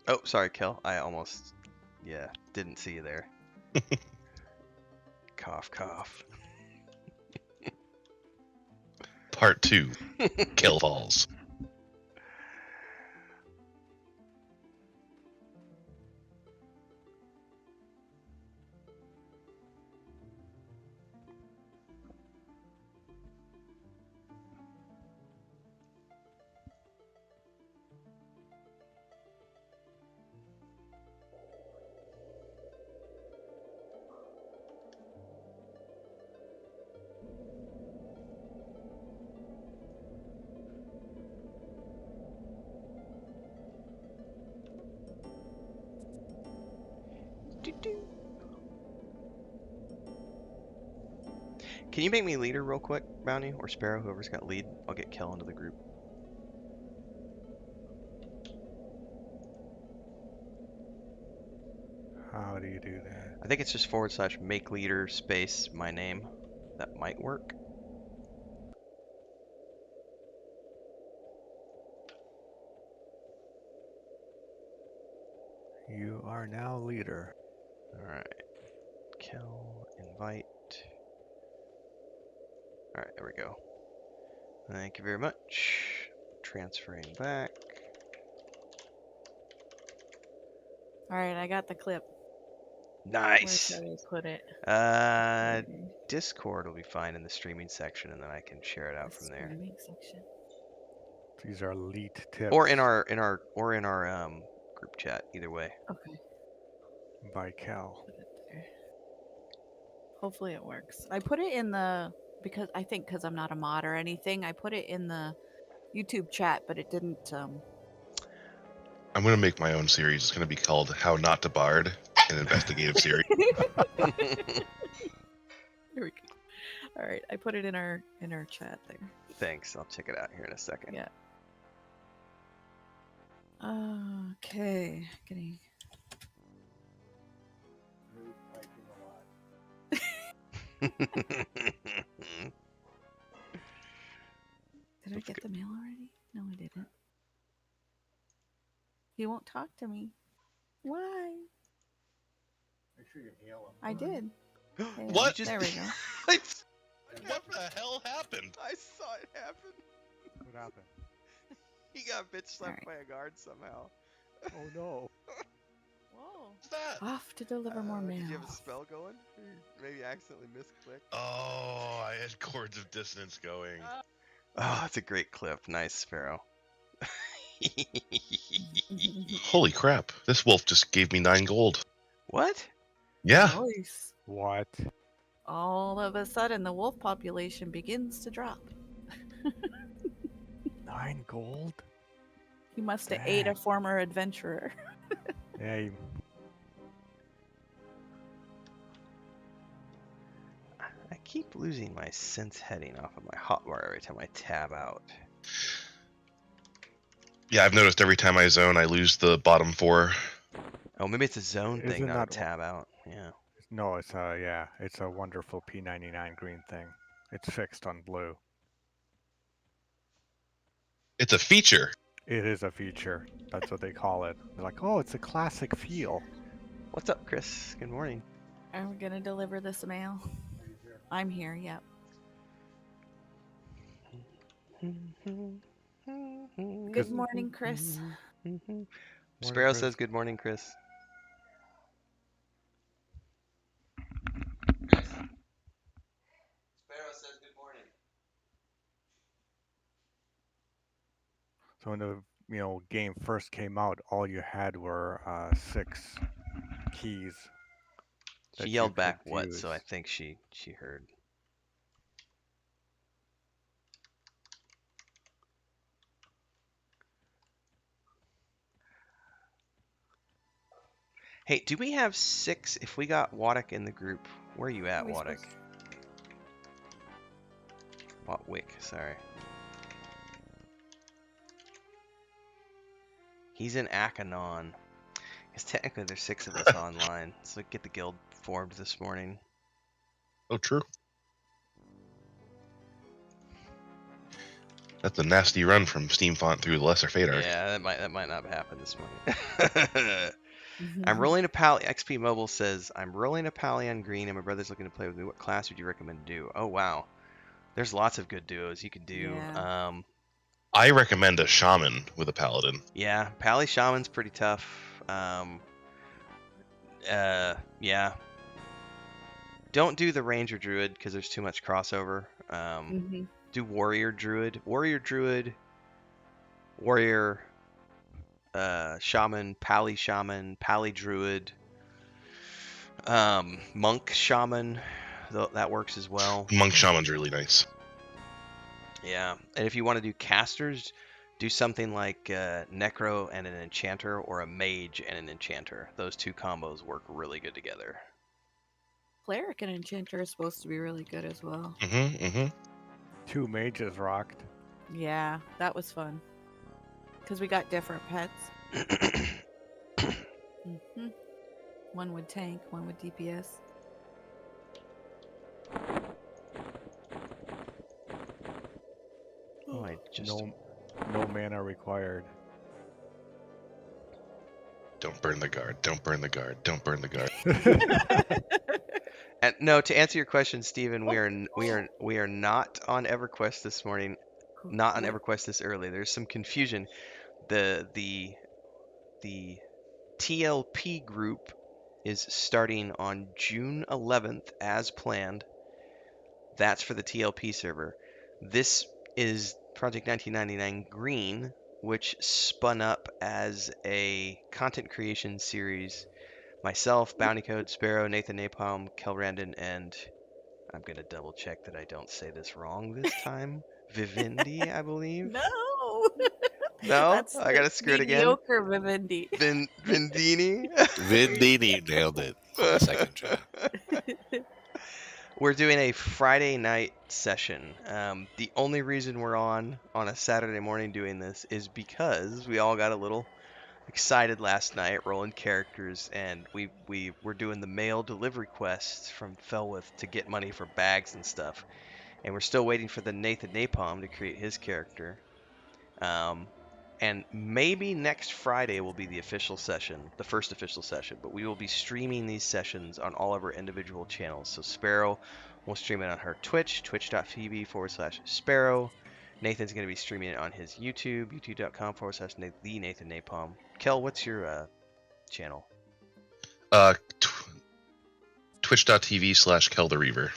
Oh, sorry, Kel. I almost, didn't see you there. Cough, cough. Part 2. Kill falls. Can you make me leader real quick, Bounty or Sparrow? Whoever's got lead, I'll get Kel into the group. How do you do that? I think it's just / make leader space my name. That might work. You are now leader. Alright. Kel, invite. Alright, there we go. Thank you very much. Transferring back. Alright, I got the clip. Nice! Where should I put it? Discord will be fine in the streaming section, and then I can share it out from there. Streaming section. These are elite tips. Or in our group chat, either way. Okay. by Cal. Put it there. Hopefully it works. I put it in the because I'm not a mod or anything. I put it in the YouTube chat, but it didn't. I'm going to make my own series. It's going to be called How Not to Bard, an investigative series. Here we go. All right, I put it in our chat there. Thanks. I'll check it out here in a second. Yeah. Okay. Getting. Did I get the mail already? No, I didn't. He won't talk to me. Why? Make sure you hail him. I did. What? There we go. What the hell happened? I saw it happen. What happened? He got bitch slapped Alright. by a guard somehow. Oh no. Whoa. What's that? Off to deliver more mail. Did you have a spell going? Or you maybe accidentally misclicked? Oh, I had chords of dissonance going. Oh, that's a great clip. Nice, Sparrow. Holy crap! This wolf just gave me 9 gold. What? Yeah. Nice. What? All of a sudden, the wolf population begins to drop. 9 gold? He must have ate a Dang. former adventurer. Yeah. I keep losing my sense heading off of my hotbar every time I tab out. Yeah, I've noticed every time I zone, I lose the bottom 4. Oh, maybe it's a zone thing, Isn't not a that tab out. Yeah. No, it's it's a wonderful P99 green thing. It's fixed on blue. It's a feature. It is a feature. That's what they call it. They're like, oh, it's a classic feel. What's up, Chris? Good morning. Are we gonna deliver this mail? I'm here. Yep. Good morning, Chris. Sparrow Chris. says good morning, Chris. Sparrow says good morning. So when the game first came out, all you had were 6 keys. She that you yelled back could what, so I use. think she heard. Hey, do we have 6? If we got Waddick in the group, where are you at, Are we Waddick? supposed- Wick, sorry. He's in Akanon. Because technically there's 6 of us online, so get the guild formed this morning. Oh, true. That's a nasty run from Steamfont through the Lesser Fate arc. Yeah, that might not happen this morning. I'm rolling a pally. XP Mobile says, I'm rolling a pally on green and my brother's looking to play with me. What class would you recommend to do? Oh, wow. There's lots of good duos you can do. Yeah. I recommend a shaman with a paladin. Yeah, pally shaman's pretty tough. Yeah. Don't do the ranger druid because there's too much crossover. Do warrior druid. Warrior druid. Warrior shaman, pally druid, monk shaman, that works as well. Monk shaman's really nice. Yeah, and if you want to do casters, do something like necro and an enchanter, or a mage and an enchanter. Those two combos work really good together. Cleric and Enchanter is supposed to be really good as well. 2 mages rocked. Yeah, that was fun. Because we got different pets. One would tank, one would DPS. Oh, I just No mana required. Don't burn the guard. Don't burn the guard. Don't burn the guard. And no, to answer your question, Steven, we are not on EverQuest this morning. Not on EverQuest this early. There's some confusion. The TLP group is starting on June 11th as planned. That's for the TLP server. This is Project 1999 Green, which spun up as a content creation series. Myself, Bounty Code, Sparrow, Nathan Napalm, Kel Randon, and I'm going to double check that I don't say this wrong this time. Vivendi, I believe. No! No? That's I got to screw it again. mediocre Vivendi. Vindini? Vindini nailed it on the second try. We're doing a Friday night session. The only reason we're on a Saturday morning doing this is because we all got a little excited last night rolling characters, and we were doing the mail delivery quests from Felwith to get money for bags and stuff. And we're still waiting for the Nathan Napalm to create his character. And maybe next Friday will be the official session, the first official session, but we will be streaming these sessions on all of our individual channels. So Sparrow will stream it on her Twitch, twitch.tv/Sparrow. Nathan's going to be streaming it on his YouTube, youtube.com/the Nathan Napalm. Kel, what's your channel? Twitch.tv/Kel the Reaver.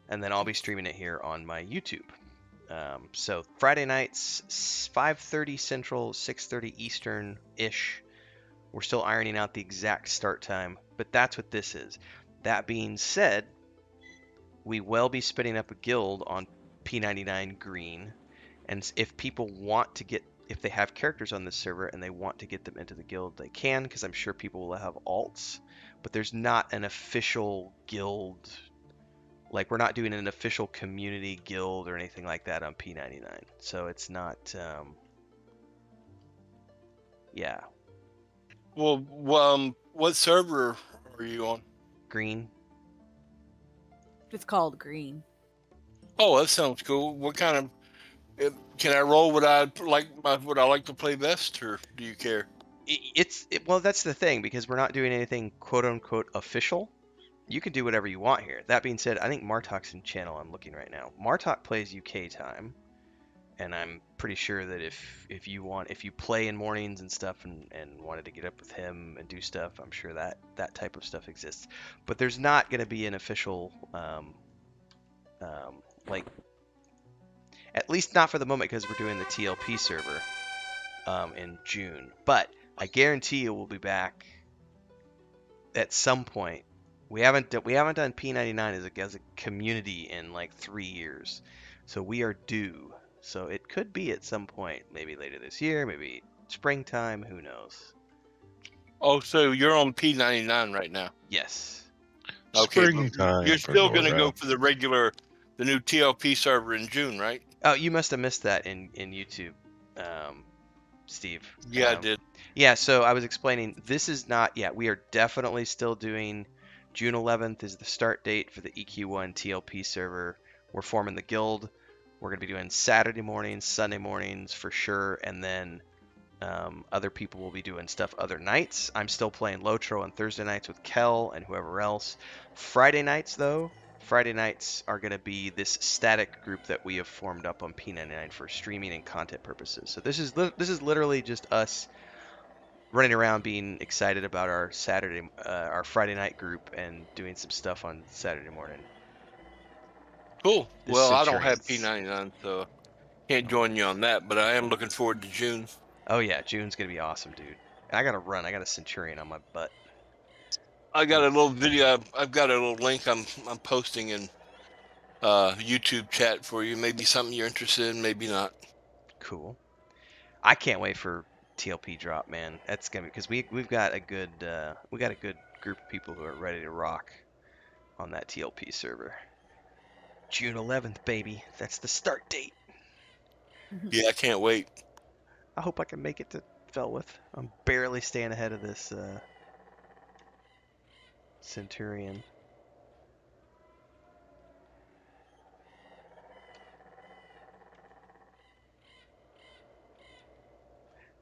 And then I'll be streaming it here on my YouTube. So Friday nights, 5:30 Central, 6:30 Eastern-ish. We're still ironing out the exact start time, but that's what this is. That being said, we will be spinning up a guild on P99 Green, and if people want to get, if they have characters on this server and they want to get them into the guild, they can, because I'm sure people will have alts, but there's not an official guild. Like, we're not doing an official community guild or anything like that on P99. So it's not, yeah, Well, what server are you on? green. It's called green. Oh, that sounds cool. What kind of can I roll what I like? What I like to play best, or do you care? Well, that's the thing, because we're not doing anything quote unquote official. You can do whatever you want here. That being said, I think Martok's in channel. I'm looking right now. Martok plays UK time, and I'm pretty sure that if you play in mornings and stuff and wanted to get up with him and do stuff, I'm sure that type of stuff exists. But there's not going to be an official like, at least not for the moment, because we're doing the TLP server in June. But I guarantee you we'll be back at some point. We haven't done P99 as a community in like 3 years, so we are due. So it could be at some point, maybe later this year, maybe springtime, who knows. Oh, so you're on P99 right now? Yes. Okay, but Springtime you're for still going to go Norvell. for the new TLP server in June, right? Oh, you must have missed that in YouTube, Steve. Yeah, I did. Yeah, so I was explaining, this is not, yeah, we are definitely still doing June 11th is the start date for the EQ1 TLP server. We're forming the guild. We're going to be doing Saturday mornings, Sunday mornings for sure, and then other people will be doing stuff other nights. I'm still playing Lotro on Thursday nights with Kel and whoever else. Friday nights, though, Friday nights are going to be this static group that we have formed up on P99 for streaming and content purposes. So this is literally just us running around being excited about our our Friday night group and doing some stuff on Saturday morning. Cool. The Well, I don't have Centurions. P99, so can't join you on that, but I am looking forward to June. Oh yeah, June's gonna be awesome, dude. And I gotta run. I got a Centurion on my butt. I got a little video. I've got a little link I'm posting in YouTube chat for you. Maybe something you're interested in, maybe not. Cool. I can't wait for TLP drop, man. That's gonna be, because we've got a good group of people who are ready to rock on that TLP server. June 11th, baby. That's the start date. Yeah, I can't wait. I hope I can make it to Felwith. I'm barely staying ahead of this Centurion.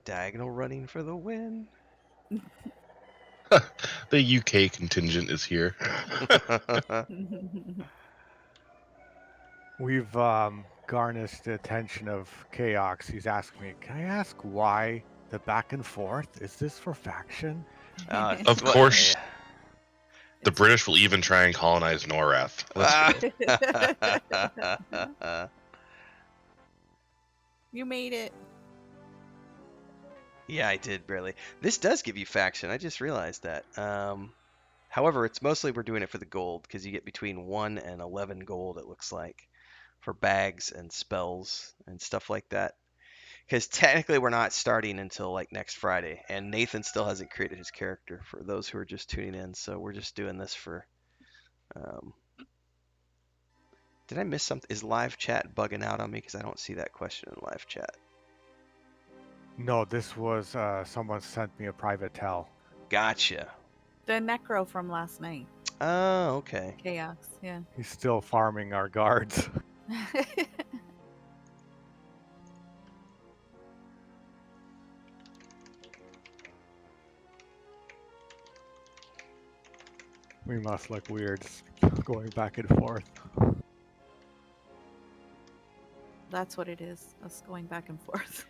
Diagonal running for the win. The UK contingent is here. We've garnished the attention of Chaos. He's asking me, can I ask why the back and forth? Is this for faction? Of course. The British will even try and colonize Norath. Let's go. You made it. Yeah, I did barely. This does give you faction. I just realized that. However, it's mostly we're doing it for the gold, because you get between 1 and 11 gold, it looks like, for bags and spells and stuff like that. Because technically we're not starting until like next Friday, and Nathan still hasn't created his character for those who are just tuning in, so we're just doing this for... Did I miss something? Is live chat bugging out on me? Because I don't see that question in live chat. No, this was someone sent me a private tell. Gotcha. The necro from last night. Oh, okay. Chaos, yeah. He's still farming our guards. We must look weird going back and forth. That's what it is, us going back and forth.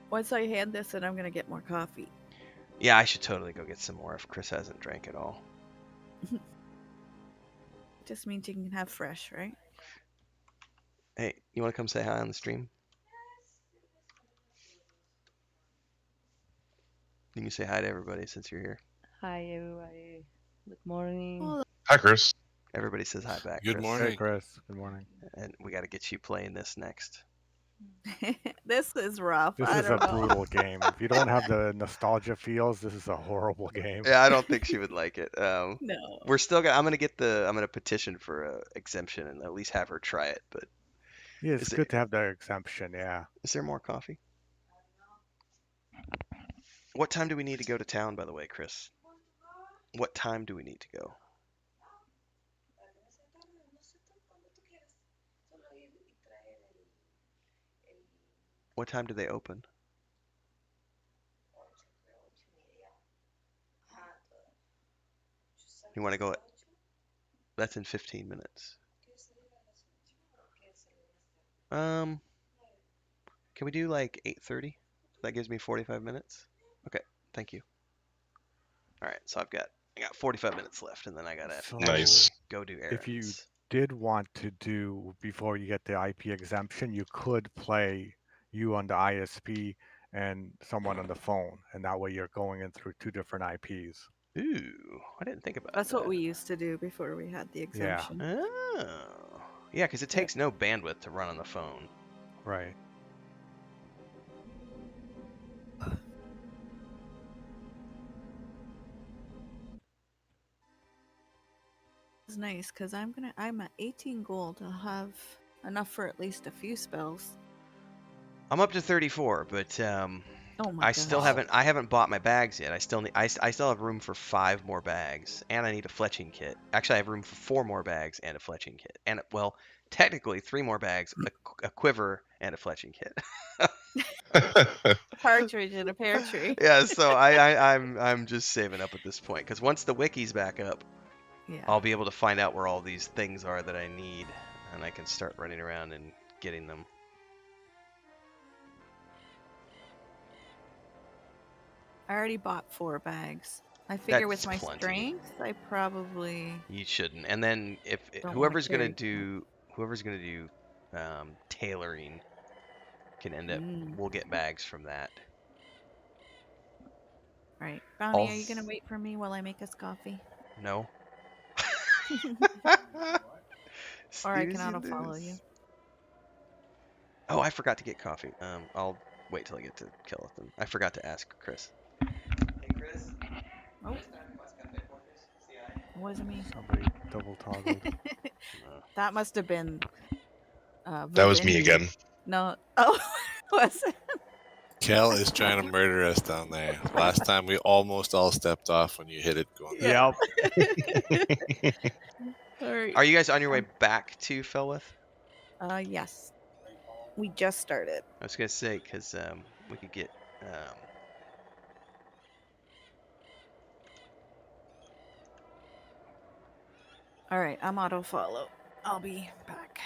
Once I hand this in, I'm going to get more coffee. Yeah, I should totally go get some more if Chris hasn't drank at all. Just means you can have fresh, right? Hey, you want to come say hi on the stream? You can say hi to everybody since you're here. Hi everybody. Good morning. Well, Hi, Chris. Everybody says hi back, Good Chris. Hey, morning. Chris. Good morning. And we got to get you playing this next. this is rough. This I is a don't know. brutal game. If you don't have the nostalgia feels, this is a horrible game. Yeah, I don't think she would like it. No. We're still gonna. I'm gonna petition for a exemption and at least have her try it. But Yeah, it's Is it- good to have the exemption. Yeah. is there more coffee? What time do we need to go to town, by the way, Chris? What time do we need to go? What time do they open? You want to go at? That's in 15 minutes. Can we do like 8:30? That gives me 45 minutes. Okay, thank you. All right, so I got 45 minutes left, and then I gotta So, Nice. go do errands. If you did want to do, before you get the IP exemption, you could play you on the ISP and someone on the phone, and that way you're going in through two different IPs. Ooh, I didn't think about That's that. what we used to do before we had the exemption. Oh, yeah, because it Yeah. takes no bandwidth to run on the phone. Right. It's nice because I'm at 18 gold. I'll have enough for at least a few spells. I'm up to 34, but Oh my I still gosh. haven't bought my bags yet. I still have room for 5 more bags, and I need a fletching kit. Actually, I have room for 4 more bags and a fletching kit, and well, technically 3 more bags, a quiver, and a fletching kit. Partridge in a pear tree. Yeah, so I'm just saving up at this point because once the wiki's back up, Yeah. I'll be able to find out where all these things are that I need, and I can start running around and getting them. I already bought 4 bags. I figure with That's my plenty. strength, I probably You shouldn't. And then if Don't wanna whoever's gonna carry do tailoring can end up. Mm. We'll get bags from that. Right. Bounty, are you gonna wait for me while I make us coffee? No. Or I can Snooze, auto-follow lose. you. Oh, I forgot to get coffee. I'll wait till I get to Kellethan. I forgot to ask Chris. Hey, Chris. Oh. Wasn't me. Somebody double toggled. That must have been That was me Vivendi. again. No. Oh, was it? Kel is trying to murder us down there. Last time we almost all stepped off when you hit it going. Yeah. Yep. Sorry. Are you guys on your way back to Felwith? Yes. We just started. I was gonna say because we could get All right, I'm auto-follow. I'll be back.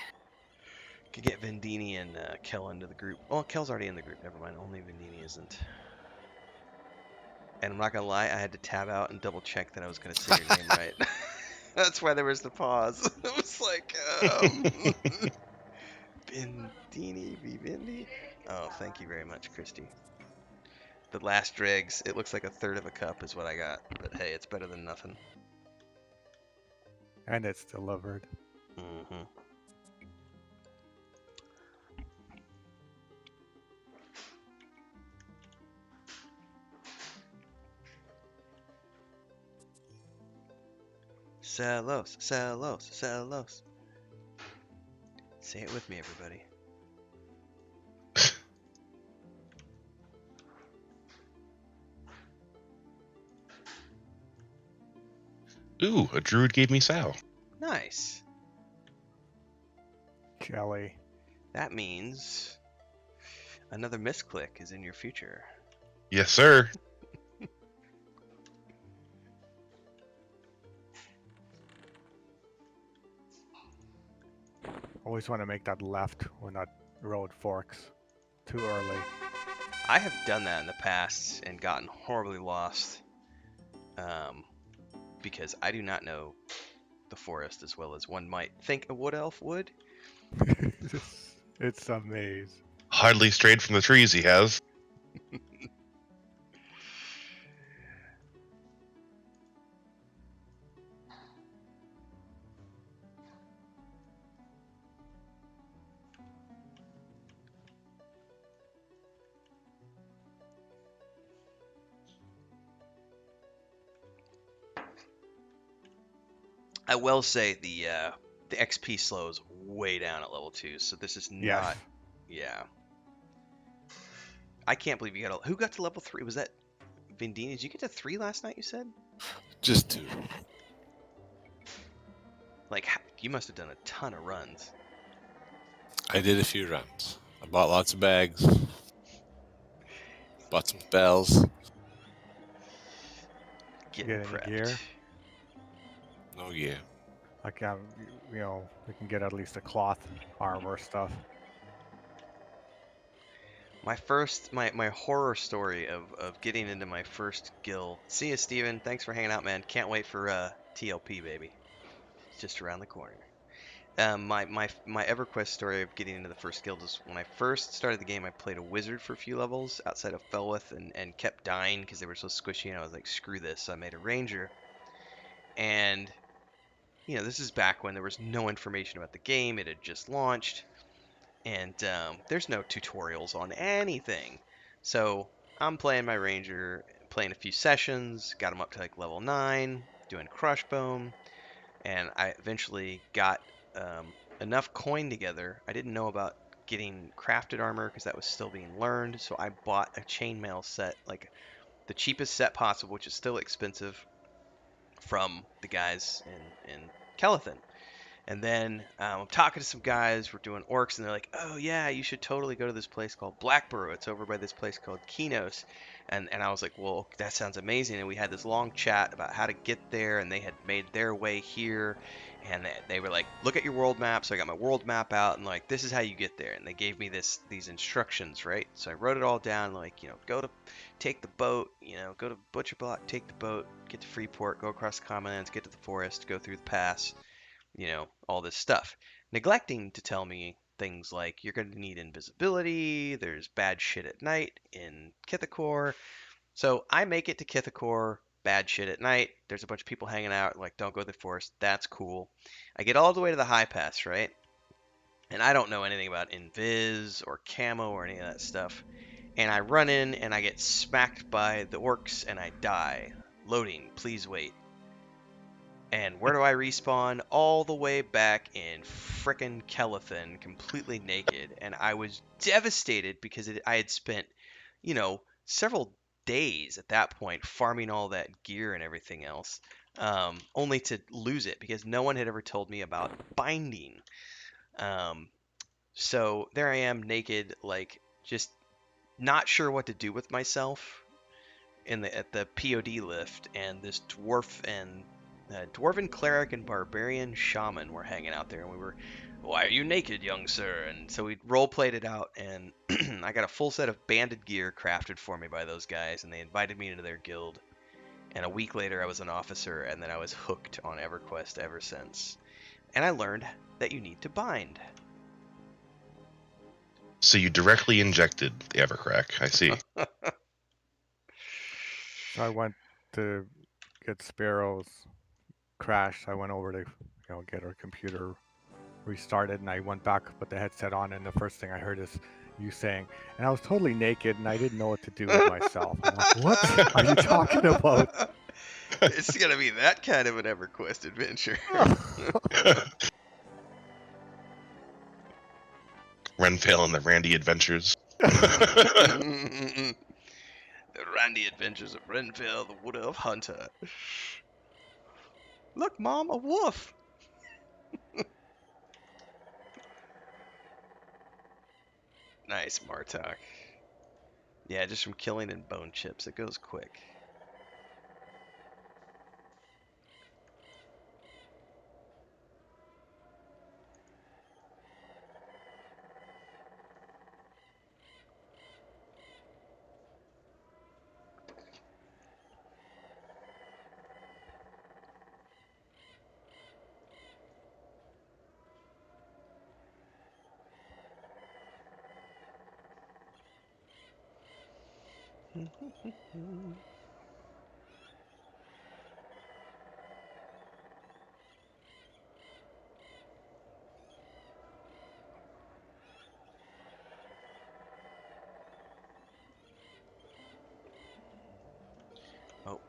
could get Vendini and Kel into the group. Oh, Kel's already in the group. Never mind. Only Vendini isn't. And I'm not gonna lie, I had to tab out and double check that I was gonna say your name right. That's why there was the pause. It was like, Vendini, Vivendi. Oh, thank you very much, Christy. The last dregs, it looks like a third of a cup is what I got, but hey, it's better than nothing. And it's delivered. Mm-hmm. Celos, Celos, Celos. Say it with me, everybody. Ooh, a druid gave me Sal. Nice. Jelly. That means another misclick is in your future. Yes, sir. Always want to make that left when that road forks. Too early. I have done that in the past and gotten horribly lost, because I do not know the forest as well as one might think a wood elf would. It's a maze. Hardly strayed from the trees, he has. I will say the XP slows way down at level 2, so this is Yes. not. Yeah. I can't believe you got who got to level 3? Was that Vindini? Did you get to 3 last night? You said. Just 2. Like you must have done a ton of runs. I did a few runs. I bought lots of bags. Bought some spells. Getting Get any prepped. gear? No gear. Like, you know, we can get at least a cloth armor stuff. My horror story of getting into my first guild. See you, Steven. Thanks for hanging out, man. Can't wait for TLP, baby. It's just around the corner. My EverQuest story of getting into the first guild is when I first started the game. I played a wizard for a few levels outside of Felwith and kept dying because they were so squishy, and I was like, screw this. So I made a ranger, and this is back when there was no information about the game. It had just launched. And there's no tutorials on anything. So I'm playing my ranger, playing a few sessions, got him up to like level 9, doing crushbone, and I eventually got enough coin together. I didn't know about getting crafted armor because that was still being learned, so I bought a chainmail set, like the cheapest set possible, which is still expensive, from the guys in Kelethan. And then I'm talking to some guys. We're doing orcs, and they're like, "Oh yeah, you should totally go to this place called Blackborough. It's over by this place called Kinos." And I was like, "Well, that sounds amazing." And we had this long chat about how to get there, and they had made their way here, and they were like, "Look at your world map." So I got my world map out, and like, "This is how you get there." And they gave me these instructions, right? So I wrote it all down, like, take the boat, go to Butcher Block, take the boat, get to Freeport, go across the Common get to the forest, go through the pass, all this stuff. Neglecting to tell me things like you're going to need invisibility, there's bad shit at night in Kithakor. So I make it to Kithakor, bad shit at night. There's a bunch of people hanging out, like, don't go to the forest. That's cool. I get all the way to the high pass, right? And I don't know anything about invis or camo or any of that stuff. And I run in and I get smacked by the orcs and I die. Loading, please wait. And where do I respawn? All the way back in frickin' Kelethan, completely naked. And I was devastated because I had spent, several days at that point farming all that gear and everything else, only to lose it because no one had ever told me about binding. So there I am, naked, like, just not sure what to do with myself at the POD lift, and this dwarven cleric and barbarian shaman were hanging out there, and we were, "Why are you naked, young sir?" And so we role played it out, and I got a full set of banded gear crafted for me by those guys, and they invited me into their guild. And a week later, I was an officer, and then I was hooked on EverQuest ever since. And I learned that you need to bind. So you directly injected the Evercrack. I see. So I went to get Sparrow's crash. I went over to, get her computer restarted, and I went back, put the headset on, and the first thing I heard is you saying, and I was totally naked, and I didn't know what to do with myself. I'm like, what are you talking about? It's gonna be that kind of an EverQuest adventure. Renfail and the Randy Adventures. The Randy Adventures of Renfail, the Wood Elf Hunter. Look, Mom, a wolf! Nice, Martok. Yeah, just from killing and bone chips, it goes quick. Oh,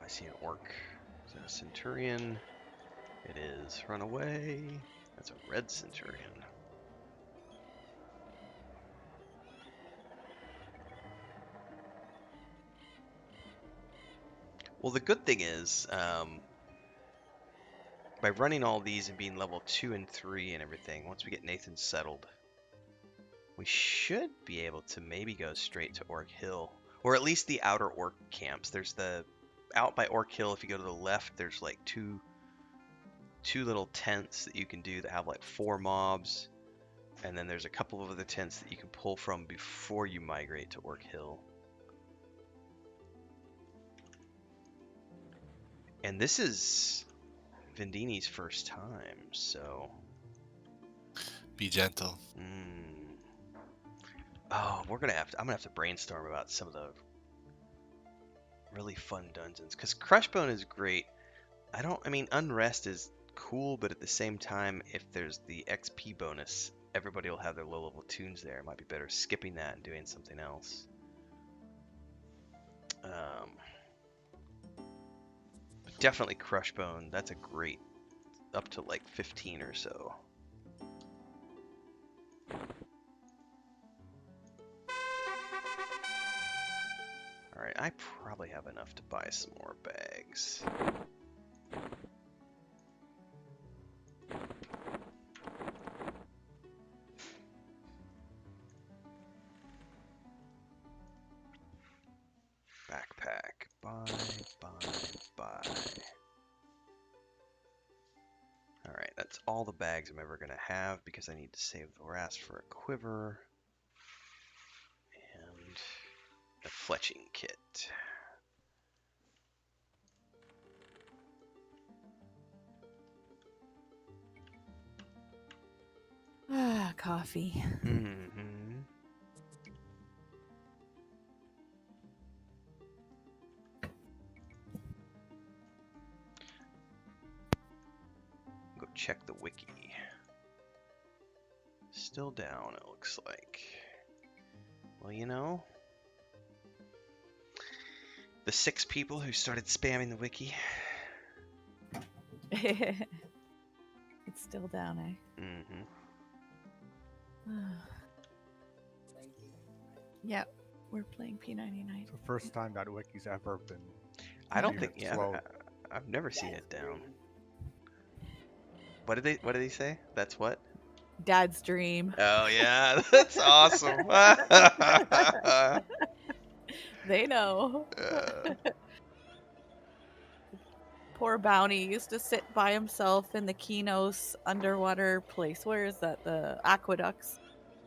I see an orc. Is that a centurion? It is. Run away. That's a red centurion. Well, the good thing is, by running all these and being level 2 and 3 and everything, once we get Nathan settled, we should be able to maybe go straight to Orc Hill. Or at least the outer orc camps. There's the... Out by Orc Hill, if you go to the left, there's like two little tents that you can do that have like 4 mobs. And then there's a couple of other tents that you can pull from before you migrate to Orc Hill. And this is Vendini's first time, so... Be gentle. Oh, I'm gonna have to brainstorm about some of the really fun dungeons. Because Crushbone is great. I mean, Unrest is cool, but at the same time, if there's the XP bonus, everybody will have their low-level tunes there. It might be better skipping that and doing something else. But definitely Crushbone. That's a great, up to like 15 or so. Alright, I probably have enough to buy some more bags. Backpack. Buy. Alright, that's all the bags I'm ever going to have because I need to save the rest for a quiver. And the fletching kit. Ah, coffee. Mm-hmm. Go check the wiki. Still down, it looks like. Well, you know, the 6 people who started spamming the wiki. It's still down, eh? Mm-hmm. Yep, we're playing P99. It's the first time that wiki's ever been. I don't Even think, yeah, slow. I've never seen it down. What did he say? That's what? Dad's dream. Oh yeah, that's awesome. They know. Poor Bounty used to sit by himself in the Kinos underwater place. Where is that? The aqueducts.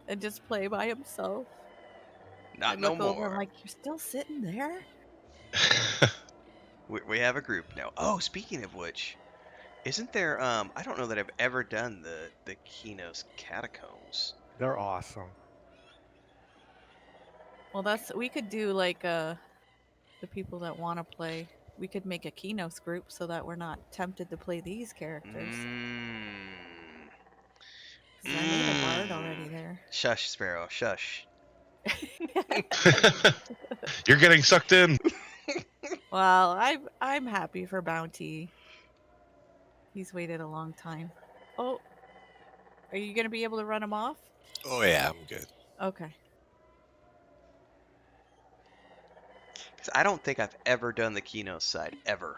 And just play by himself. Not I'd no look over, I'm more. like, you're still sitting there? We have a group now. Oh, speaking of which, isn't there? I don't know that I've ever done the Kinos catacombs. They're awesome. Well, we could do like the people that want to play. We could make a Kinos group so that we're not tempted to play these characters. Because I made a bard already there. Shush, Sparrow. Shush. You're getting sucked in. Well, I'm happy for Bounty. He's waited a long time. Oh, are you gonna be able to run him off? Oh yeah, I'm good. Okay. Because I don't think I've ever done the Kinos side ever.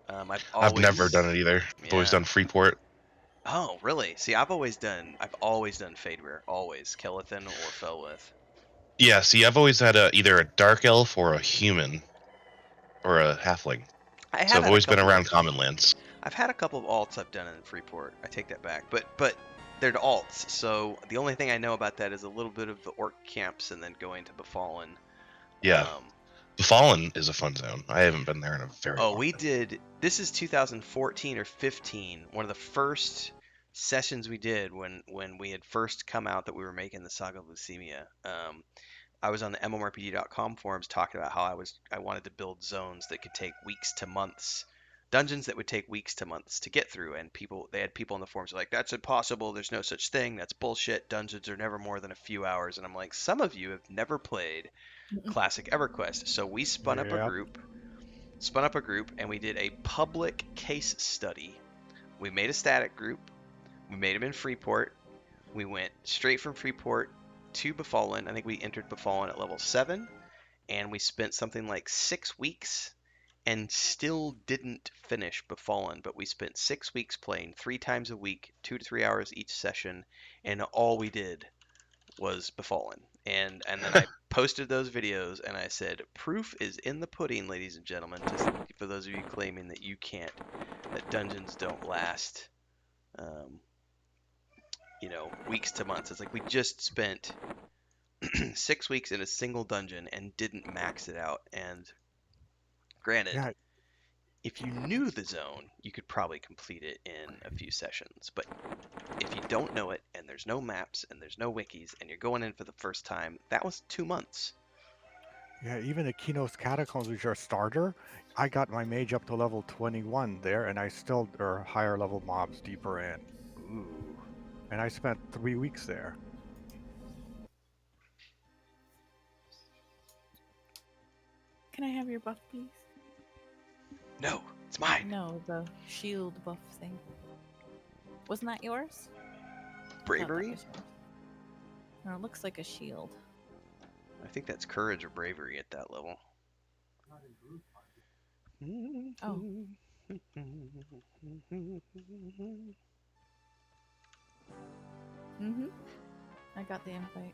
I've never done it either. I've always done Freeport. Oh, really? See, I've always done Fadeware. Always. Kelethan or Felwith. Yeah, see, I've always had either a dark elf or a human. Or a halfling. So I've always been around common lands. I've had a couple of alts I've done in Freeport. I take that back. But they're alts, so the only thing I know about that is a little bit of the orc camps and then going to Befallen. Yeah. Befallen is a fun zone. I haven't been there in a very long we time. did. This is 2014 or 15. One of the first sessions we did when we had first come out that we were making the Saga of Leucemia. I was on the mmorpg.com forums talking about how I wanted to build zones that could take weeks to months, dungeons that would take weeks to months to get through, and they had people in the forums like, that's impossible, there's no such thing, that's bullshit, dungeons are never more than a few hours. And I'm like, some of you have never played classic EverQuest. So we spun up a group and we did a public case study. We made a static group, we made them in Freeport, we went straight from Freeport to Befallen. I think we entered Befallen at level 7, and we spent something like 6 weeks and still didn't finish Befallen, but we spent 6 weeks playing 3 times a week, 2 to 3 hours each session, and all we did was Befallen. And then I posted those videos and I said, proof is in the pudding, ladies and gentlemen, just for those of you claiming that that dungeons don't last weeks to months. It's like we just spent 6 weeks in a single dungeon and didn't max it out. And granted, if you knew the zone, you could probably complete it in a few sessions. But if you don't know it, and there's no maps, and there's no wikis, and you're going in for the first time, that was 2 months. Yeah, even the Keno's Catacombs, which are starter, I got my mage up to level 21 there, and I still are higher level mobs deeper in. Ooh. And I spent 3 weeks there. Can I have your buff, please? No, it's mine. No, the shield buff thing. Wasn't that yours? Bravery? No, it looks like a shield. I think that's courage or bravery at that level. Oh. I got the invite.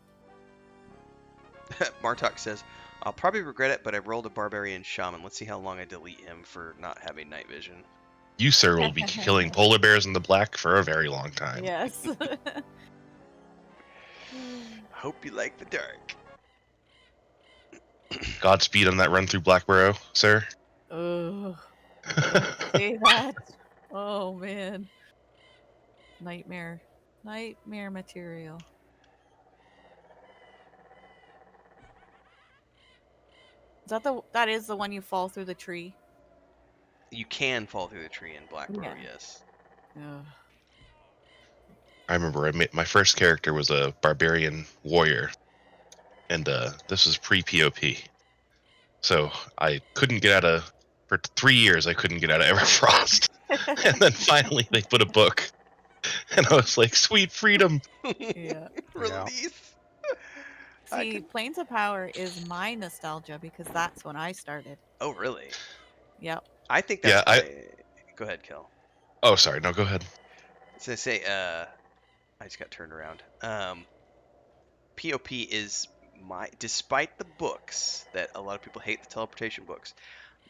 Martok says, I'll probably regret it, but I rolled a barbarian shaman. Let's see how long I delete him for not having night vision. You, sir, will be killing polar bears in the black for a very long time. Yes. Hope you like the dark. Godspeed on that run through Blackborough, sir. Oh, say that. Oh man, nightmare material. That is the one you fall through the tree? You can fall through the tree in Blackborough, yes. Ugh. I remember my first character was a barbarian warrior, and this was pre-POP. So I couldn't get out of, for 3 years I couldn't get out of Everfrost. And then finally they put a book, and I was like, sweet freedom. Yeah. Release. See, Plains of Power is my nostalgia because that's when I started. Oh, really? Yep. I think that's Go ahead, Kel. Oh, sorry. No, go ahead. So I say, I just got turned around. POP is despite the books that a lot of people hate, the teleportation books,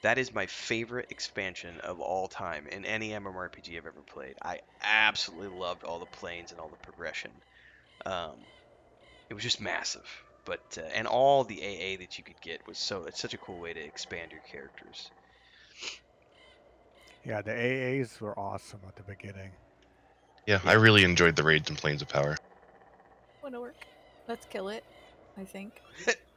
that is my favorite expansion of all time in any MMORPG I've ever played. I absolutely loved all the planes and all the progression. It was just massive. But and all the AA that you could get it's such a cool way to expand your characters. Yeah, the AAs were awesome at the beginning. Yeah, I really enjoyed the raids in Plains of Power. Wanna work? Let's kill it, I think.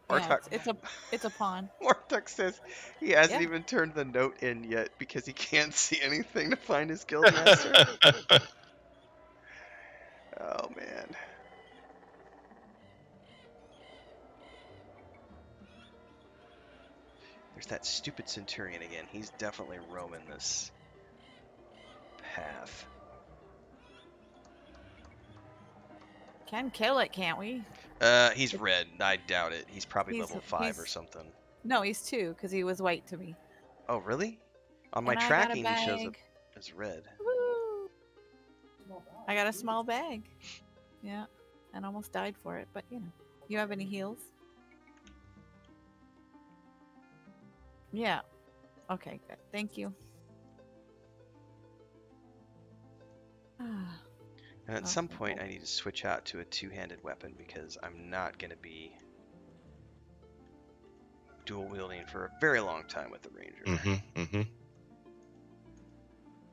Martok, yeah, it's a pawn. Martok says he hasn't even turned the note in yet because he can't see anything to find his guildmaster. Oh man. There's that stupid Centurion again. He's definitely roaming this path. Can kill it, can't we? He's red. I doubt it. He's probably level 5 or something. No, he's 2 because he was white to me. Oh, really? On my tracking, he shows up as red. Woo! I got a small bag. Yeah, and almost died for it, but you know. You have any heals? Yeah. Okay, good. Thank you. And at some point, I need to switch out to a two-handed weapon because I'm not going to be dual-wielding for a very long time with the Ranger.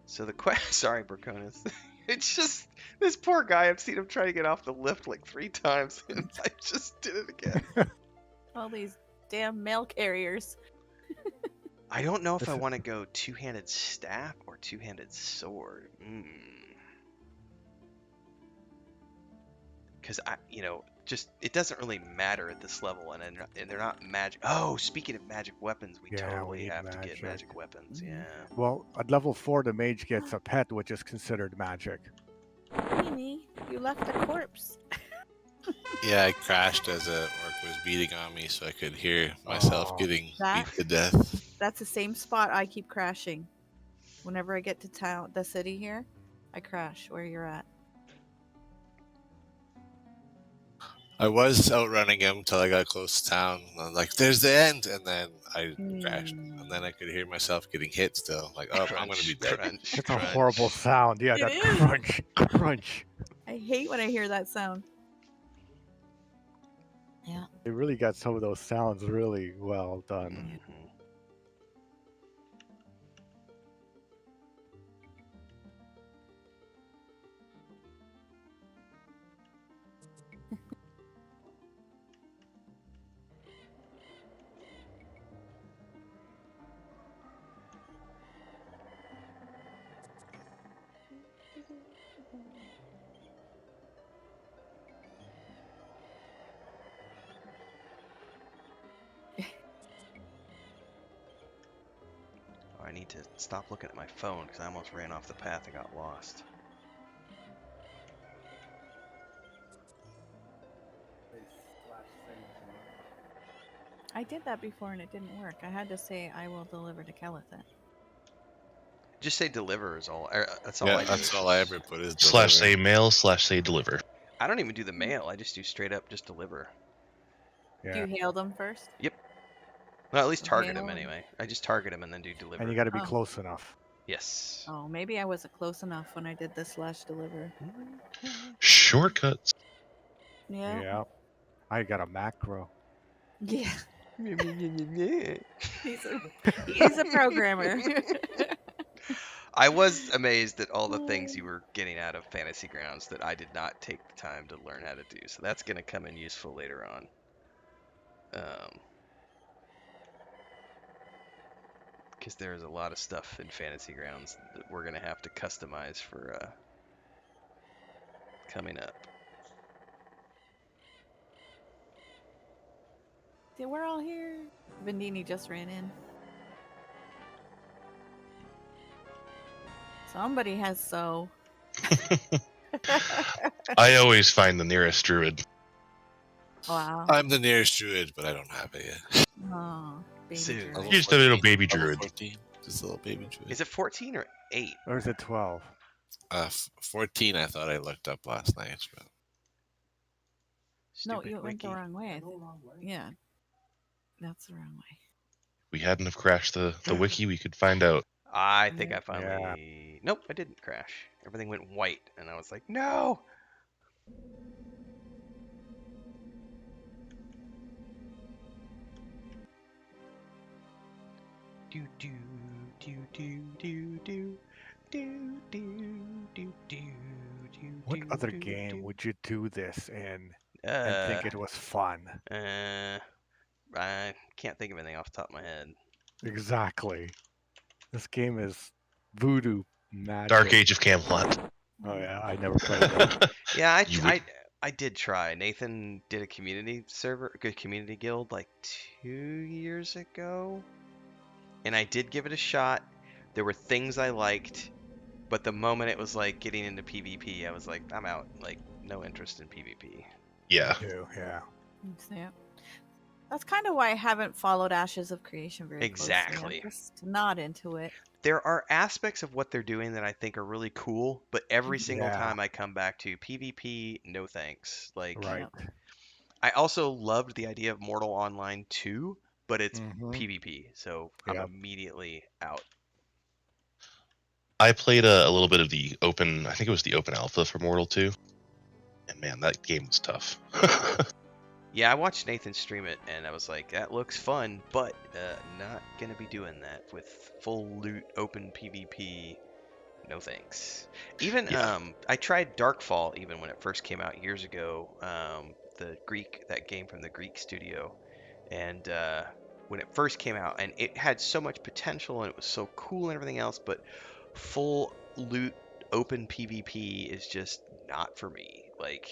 So the sorry, Braconis. It's just, this poor guy, I've seen him try to get off the lift like 3 times, and I just did it again. All these damn mail carriers. I don't know if I This is- want to go two-handed staff or two-handed sword. Because just it doesn't really matter at this level, and they're not magic. Oh, speaking of magic weapons, we Yeah, we totally need have to get magic. magic weapons. Mhm. Yeah. Well, at level 4, the mage gets a pet, which is considered magic. Weenie, you left a corpse. Yeah, I crashed as a orc was beating on me, so I could hear myself Oh. getting That- beat to death. That's the same spot I keep crashing. Whenever I get to town, the city here, I crash where you're at. I was outrunning him till I got close to town. And I was like, "There's the end," and then I crashed, and then I could hear myself getting hit. Still, like, "Oh, I'm gonna be dead." Crunch, It's a crunch. horrible sound. Yeah, It that is. crunch, crunch. I hate when I hear that sound. Yeah. They really got some of those sounds really well done. Mhm. I need to stop looking at my phone because I almost ran off the path and got lost. I did that before and it didn't work. I had to say I will deliver to Calithan. Just say deliver is all. That's all Yeah, I do. that's all I ever put is / say deliver. mail / say deliver. I don't even do the mail. I just do straight up just deliver. Do Yeah, you hail them first? Well, at least target Mail them and- anyway. I just target them and then do deliver. and you got to be Oh. close enough. Yes. Oh, maybe I wasn't close enough when I did the /deliver. Shortcuts. Yeah. Yeah. I got a macro. Yeah. Yeah. He's a programmer. I was amazed at all the things you were getting out of Fantasy Grounds that I did not take the time to learn how to do. So that's going to come in useful later on. Because there's a lot of stuff in Fantasy Grounds that we're going to have to customize for coming up. Yeah, we're all here. Vendini just ran in. Somebody has so. I always find the nearest druid. Wow. I'm the nearest druid, but I don't have it yet. Oh, baby Soon. druid. Just a little 14. baby Level druid. 14. Just a little baby druid. Is it 14 or 8? Or is it 12? 14, I thought I looked up last night. But No, Stupid you went the wiki. wrong way. Yeah. That's the wrong way. If we hadn't have crashed the wiki, we could find out. I think I Yeah. finally. Nope, I didn't crash. Everything went white, and I was like, no! Do do do do do do do do do do do. What do, other do, game do. would you do this in and think it was fun? I can't think of anything off the top of my head. Exactly. This game is voodoo magic. Dark Age of Camelot. Oh yeah, I never played that. Yeah, You would- I did try. Nathan did a community server, a good community guild like 2 years ago, and I did give it a shot. There were things I liked, but the moment it was like getting into PvP, I was like, I'm out. Like, no interest in PvP. Yeah. Too, yeah. Yeah. That's kind of why I haven't followed Ashes of Creation very closely. Exactly. I'm just not into it. There are aspects of what they're doing that I think are really cool, but every single Yeah. time I come back to PvP, no thanks. Like, Right. I also loved the idea of Mortal Online 2, but it's Mhm. PvP, so I'm Yep. immediately out. I played a little bit of the open, I think it was the open alpha for Mortal 2. And man, that game was tough. Yeah, I watched Nathan stream it, and I was like, that looks fun, but not going to be doing that with full loot open PvP. No thanks. Even, Yeah. I tried Darkfall even when it first came out years ago, that game from the Greek studio, And when it first came out, and it had so much potential and it was so cool and everything else, but full loot open PvP is just not for me. Like,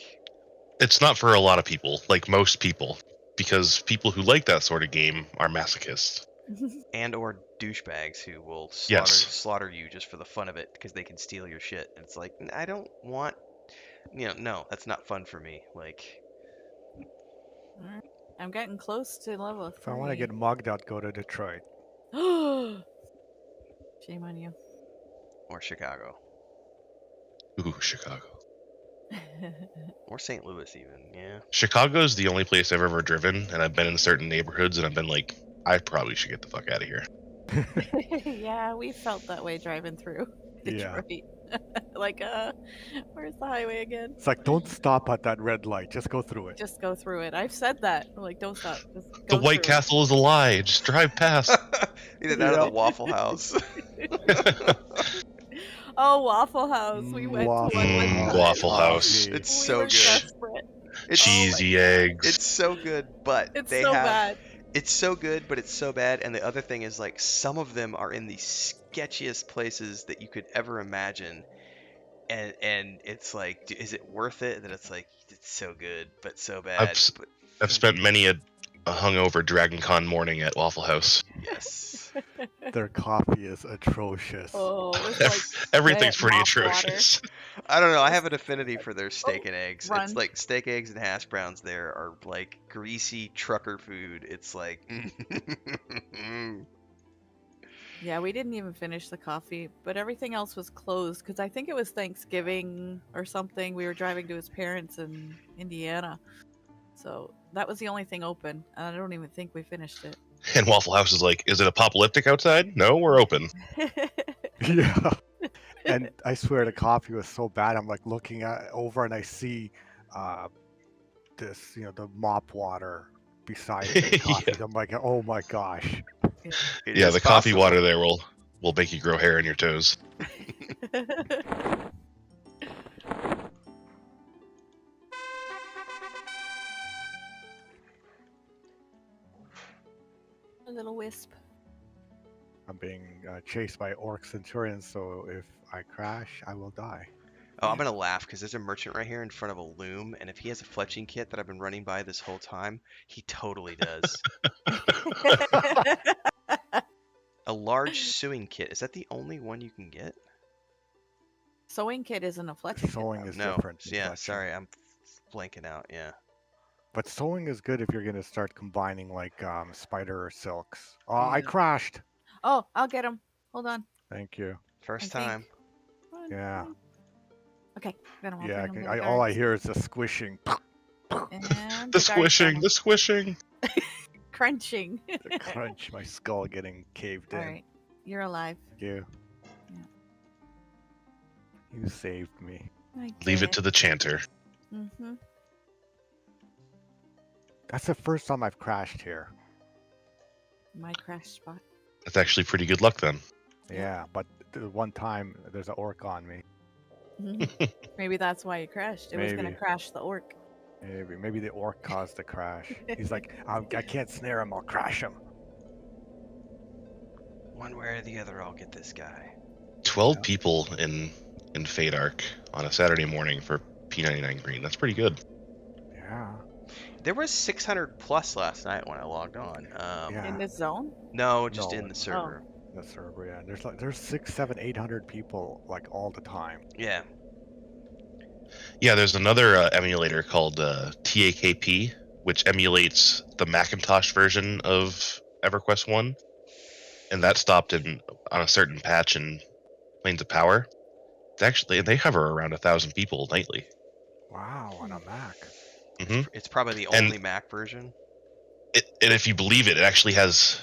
It's not for a lot of people, like most people, because people who like that sort of game are masochists. and or douchebags who will Yes. slaughter you just for the fun of it because they can steal your shit. And it's like, I don't want, no, that's not fun for me. Like, Alright. I'm getting close to level 3. If I want to get mugged, I'd go to Detroit. Shame on you. or Chicago, Ooh, Chicago. or St. Louis even. Yeah. Chicago's the only place I've ever driven, and I've been in certain neighborhoods, and I've been like, I probably should get the fuck out of here. Yeah, we felt that way driving through Yeah. Detroit. Like, where's the highway again? It's like, don't stop at that red light. Just go through it. Just go through it. I've said that. I'm like, don't stop. Just The go White through it. Castle is a lie. Just drive past. Either that or the Yep. Waffle House. Oh, Waffle House. We went to one time. Waffle House. Coffee. It's We so were good. desperate. It's Cheesy eggs. It's so good, but It's they so have. bad. It's so good, but it's so bad. And the other thing is, like, some of them are in the sketchiest places that you could ever imagine. And it's like, is it worth it? That it's like, it's so good, but so bad. But I've spent many a hungover Dragon Con morning at Waffle House. yes. Their coffee is atrocious. Oh, it's like Everything's pretty mop water. atrocious. I don't know. I have an affinity for their steak and eggs. run. It's like steak, eggs, and hash browns there are like greasy trucker food. It's like, Yeah, we didn't even finish the coffee, but everything else was closed because I think it was Thanksgiving or something. We were driving to his parents in Indiana. So that was the only thing open, and I don't even think we finished it. And Waffle House is like, is it apocalyptic outside? No, we're open. Yeah. And I swear the coffee was so bad. I'm like looking over and I see this, the mop water beside the coffee. Yeah. I'm like, oh my gosh. it Yeah, is the coffee possible. water there will make you grow hair on your toes. A little wisp. I'm being chased by orc centurions, so if I crash, I will die. Oh, I'm gonna laugh because there's a merchant right here in front of a loom, and if he has a fletching kit that I've been running by this whole time, he totally does. A large sewing kit. Is that the only one you can get? Sewing kit isn't a fletching kit. Sewing is No. different. than Yeah, fletching. sorry, I'm blanking out. Yeah. But sewing is good if you're going to start combining like spider or silks. Oh, I Yeah. crashed. Oh, I'll get him. Hold on. Thank you. First I think- time. Run, Yeah. run. Okay, got him. I'll Yeah, bring him to the all I guards. hear is the squishing. And The guards got squishing, him. the squishing. Crunching. The crunch, my skull getting caved in. All right, you're alive. You. Yeah. You saved me. Leave it to the chanter. Mm-hmm. That's the first time I've crashed here. My crash spot. That's actually pretty good luck then. Yeah, but the one time there's an orc on me. Maybe that's why you crashed. It was gonna Maybe. crash the orc. Maybe the orc caused the crash. He's like, I can't snare him. I'll crash him. One way or the other, I'll get this guy. 12 people in Fate Arc on a Saturday morning for P99 green. That's pretty good. Yeah. There was 600 plus last night when I logged on. Yeah. In this zone? No, just No. in the server. The server, yeah. There's 600, 700, 800 people like all the time. Yeah. Yeah, there's another emulator called TAKP, which emulates the Macintosh version of EverQuest 1. And that stopped on a certain patch in Plains of Power. It's actually, they hover around 1,000 people nightly. Wow, on a Mac. It's probably the And- only Mac version. And if you believe it, it actually has,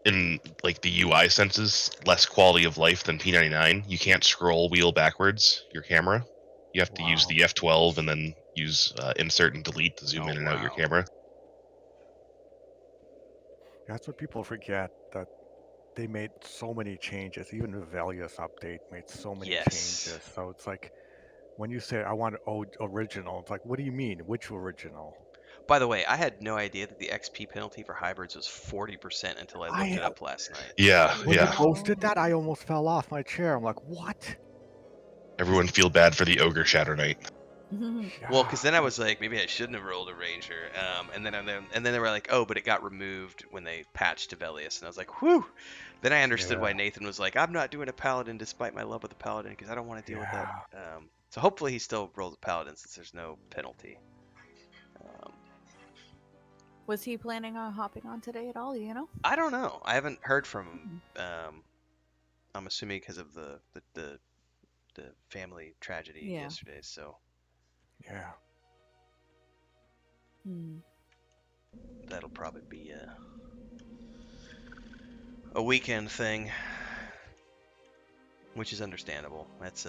in like the UI senses, less quality of life than P99. You can't scroll wheel backwards your camera. You have to use Wow. the F12 and then use insert and delete to zoom Oh, in and out your wow. camera. That's what people forget, that they made so many changes. Even the Velius update made so many Yes. changes. So it's like, when you say, I want original, it's like, what do you mean? Which original? By the way, I had no idea that the XP penalty for hybrids was 40% until I looked it up last night. Yeah, When you yeah. posted that, I almost fell off my chair. I'm like, what? Everyone feel bad for the Ogre Shadow Knight. Well, because then I was like, maybe I shouldn't have rolled a ranger. And then they were like, oh, but it got removed when they patched Tevelius, and I was like, whew. Then I understood why Yeah. Nathan was like, I'm not doing a paladin despite my love of the paladin because I don't want to deal with Yeah. that. So hopefully he still rolls a paladin since there's no penalty. Was he planning on hopping on today at all? You know? I don't know. I haven't heard from him. I'm assuming because of the family tragedy Yeah. yesterday. So Yeah. Hmm. that'll probably be a weekend thing, which is understandable. That's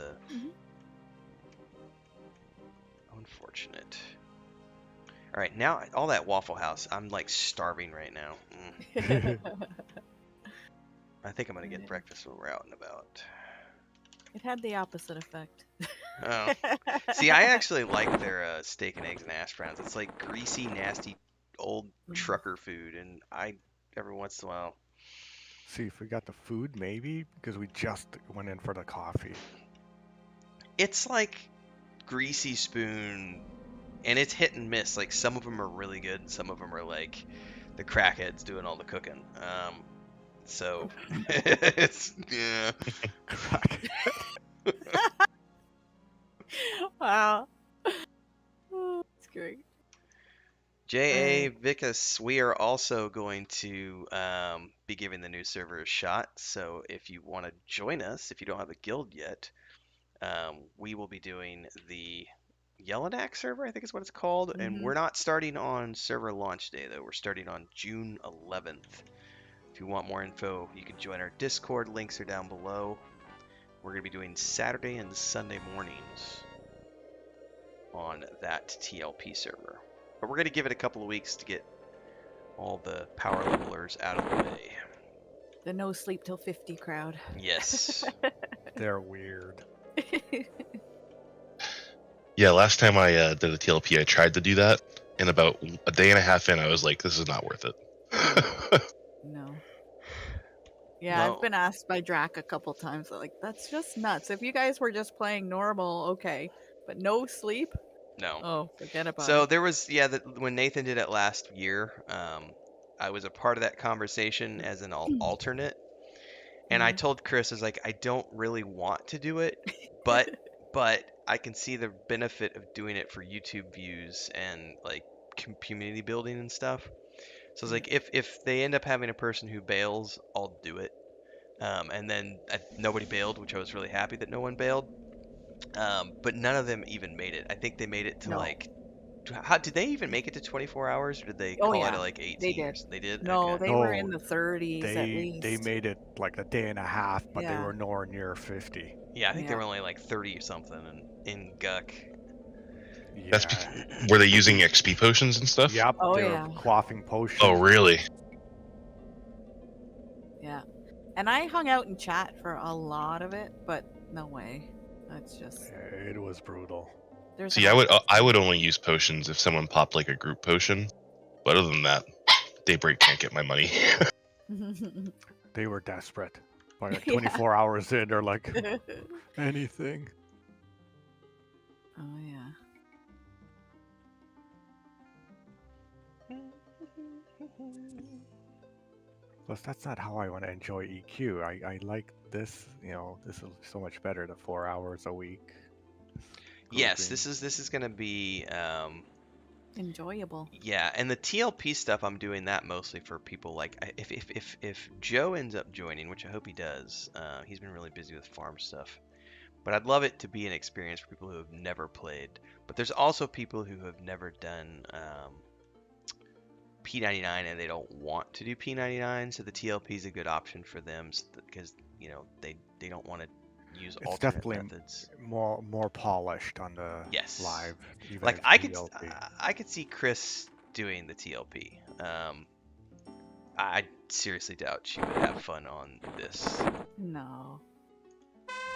unfortunate. All right, now all that Waffle House, I'm like starving right now. I think I'm gonna get breakfast when we're out and about. It had the opposite effect. Oh, see, I actually like their steak and eggs and hash browns. It's like greasy, nasty, old trucker food, and I every once in a while. See, if we got the food, maybe, because we just went in for the coffee. It's like greasy spoon, and it's hit and miss. Like some of them are really good, and some of them are like the crackheads doing all the cooking. So it's yeah. Wow. Oh, that's great. J.A. Vicus, we are also going to be giving the new server a shot. So if you want to join us, if you don't have a guild yet, we will be doing the Yellowknack server, I think is what it's called. And we're not starting on server launch day, though. We're starting on June 11th. If you want more info, you can join our Discord. Links are down below. We're going to be doing Saturday and Sunday mornings on that TLP server. But we're going to give it a couple of weeks to get all the power levelers out of the way. The no sleep till 50 crowd. Yes. They're weird. Yeah, last time I did a TLP, I tried to do that, and about a day and a half in, I was like, this is not worth it. No. Yeah, I've been asked by Drac a couple times. Like, that's just nuts. If you guys were just playing normal, okay. But no sleep? No. Oh, forget about it. So there was, when Nathan did it last year, I was a part of that conversation as an alternate. And I told Chris, I was like, I don't really want to do it, but I can see the benefit of doing it for YouTube views and like community building and stuff. So I was like, if they end up having a person who bails, I'll do it. And then nobody bailed, which I was really happy that no one bailed. But none of them even made it. I think they made it to like. How did they even make it to 24 hours, or did they call it like 18? They did. They did. No, Okay. they were in the 30s at They least. made it like a day and a half, but they were nowhere near 50. Yeah, I think they were only like 30 or something in Guck. Yeah. That's were they using XP potions and stuff? Yep. Oh, they yeah. were quaffing potions. Oh, really? Yeah. And I hung out in chat for a lot of it, but no way. That's just. It was brutal. See, I would only use potions if someone popped like a group potion. But other than that, Daybreak can't get my money. They were desperate. By like 24 hours in, they're like, anything. Oh, yeah. Plus, that's not how I want to enjoy EQ. I like this, this is so much better than 4 hours a week. Yes, this is going to be enjoyable. Yeah, and the TLP stuff, I'm doing that mostly for people like if Joe ends up joining, which I hope he does. He's been really busy with farm stuff. But I'd love it to be an experience for people who have never played. But there's also people who have never done P99 and they don't want to do P99, so the TLP is a good option for them because they don't want to use it's alternate definitely methods. more polished on the live. Like I could see Chris doing the TLP. I seriously doubt she would have fun on this. No.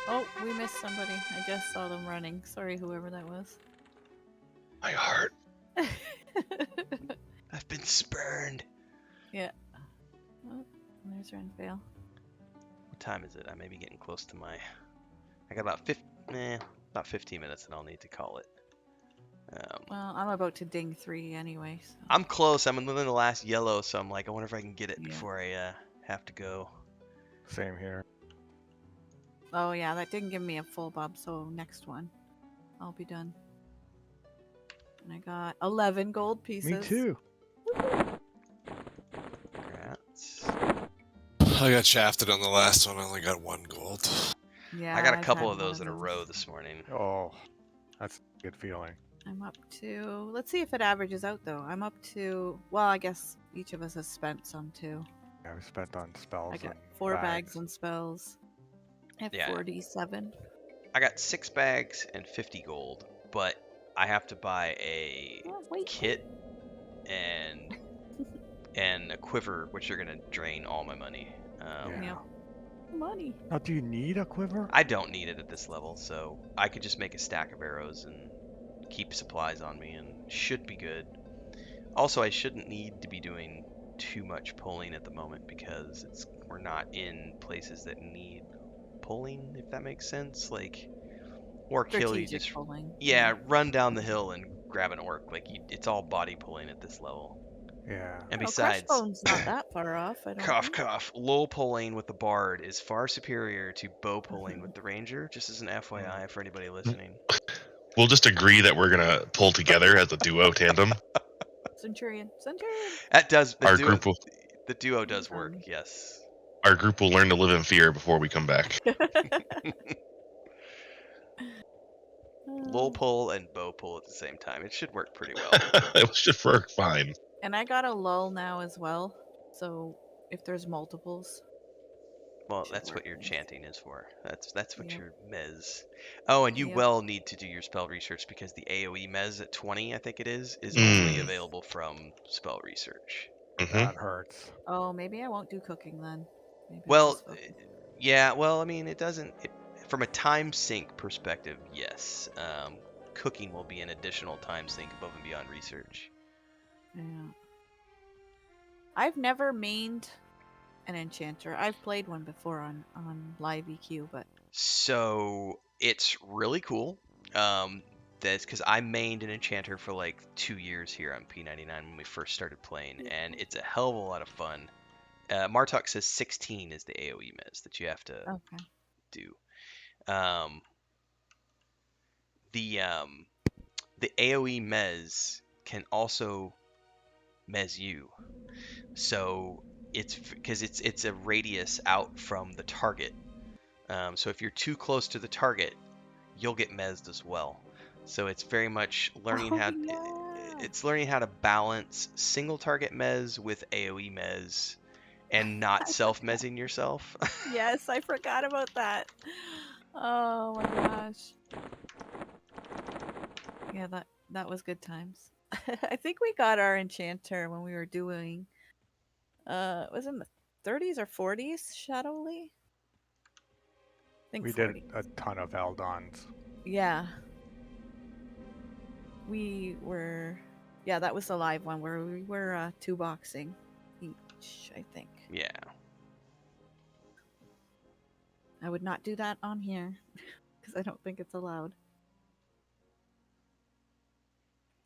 Oh, we missed somebody. I just saw them running. Sorry, whoever that was. My heart. I've been spurned. Yeah. Oh, there's Renvale. What time is it? I may be getting close to my. I got about 15 minutes, and I'll need to call it. Well, I'm about to ding 3 anyway. So. I'm close. I'm within the last yellow, so I'm like, I wonder if I can get it Yeah. before I have to go. Same here. Oh yeah, that didn't give me a full bob. So next one, I'll be done. And I got 11 gold pieces. Me too. Congrats. I got shafted on the last one. I only got 1 gold. Yeah, I got a I've couple had of those in a row this morning. Oh, that's a good feeling. I'm up to. Let's see if it averages out though. I'm up to. Well, I guess each of us has spent some too. Yeah, we spent on spells. I got and 4 bags and spells. I have Yeah. 47. I got 6 bags and 50 gold, but I have to buy a Oh, wait. kit and a quiver, which are gonna drain all my money. Yeah. Yep. Money. Now, do you need a quiver? I don't need it at this level, so I could just make a stack of arrows and keep supplies on me, and should be good. Also, I shouldn't need to be doing too much pulling at the moment because we're not in places that need pulling, if that makes sense. Like, orc hill, you Strategic just pulling. run down the hill and grab an orc. Like, it's all body pulling at this level. Yeah. And Oh, besides, Crestbone's not that far off. I don't cough think. cough, lull pulling with the bard is far superior to bow pulling with the ranger. Just as an FYI for anybody listening. We'll just agree that we're gonna pull together as a duo tandem. Centurion. That does Our group will the duo does work. Yes. our group will learn to live in fear before we come back. Lull pull and bow pull at the same time. It should work pretty well. It should work fine. And I got a lull now as well. So if there's multiples. Well, Should that's what work your nice. chanting is for. That's what Yep. your mez. Oh, and you Yep. will need to do your spell research because the AoE mez at 20, I think it is only available from spell research. Mhm. That hurts. Oh, maybe I won't do cooking then. Maybe I'll Well, just focus. yeah. Well, I mean, it doesn't. From a time sink perspective, yes. Cooking will be an additional time sink above and beyond research. Yeah. I've never mained an enchanter. I've played one before on live EQ, but So it's really cool. That's because I mained an enchanter for like 2 years here on P99 when we first started playing, and it's a hell of a lot of fun. Martok says 16 is the AoE mez that you have to okay. do. The AoE mez can also mez you. So it's because it's a radius out from the target. So if you're too close to the target, you'll get mezzed as well. So it's very much learning it's learning how to balance single target mez with AoE mez and not self-mezzing yourself. Yes, I forgot about that. Oh my gosh. Yeah, that was good times. I think we got our enchanter when we were doing it was in the 30s or 40s, Shadowly? I think We 40s. did a ton of Eldons. Yeah. We were that was the live one where we were 2-boxing each, I think. Yeah. I would not do that on here because I don't think it's allowed.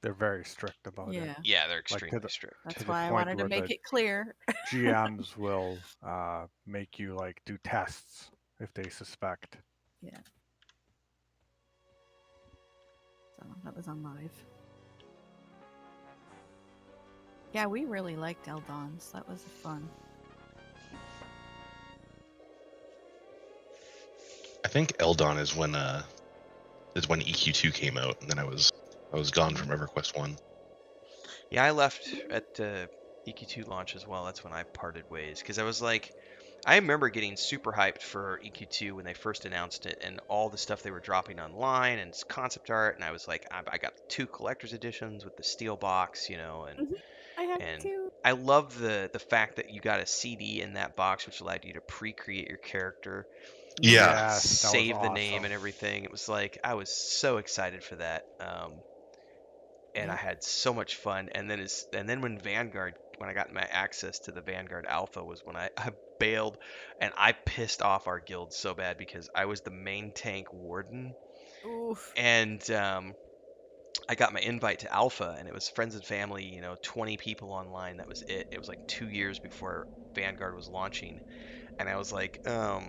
They're very strict about it. Yeah, they're extremely the- strict. That's to the why I point wanted to where make the it clear. GMs will make you like do tests if they suspect. Yeah. So that was on live. Yeah, we really liked Eldons. That was fun. I think Eldon is when EQ2 came out, and then I was gone from EverQuest 1. Yeah, I left at EQ2 launch as well. That's when I parted ways because I was like, I remember getting super hyped for EQ2 when they first announced it and all the stuff they were dropping online and concept art, and I was like, I got 2 collector's editions with the steel box, and I had and to. I love the fact that you got a CD in that box, which allowed you to pre-create your character, Yeah. Yes, that was save the name awesome. and everything. It was like I was so excited for that. and I Yep. had so much fun. And then when I got my access to the Vanguard Alpha was when I bailed, and I pissed off our guild so bad because I was the main tank warden, Oof. and I got my invite to Alpha, and it was friends and family, 20 people online. That was it. It was like 2 years before Vanguard was launching, and I was like, I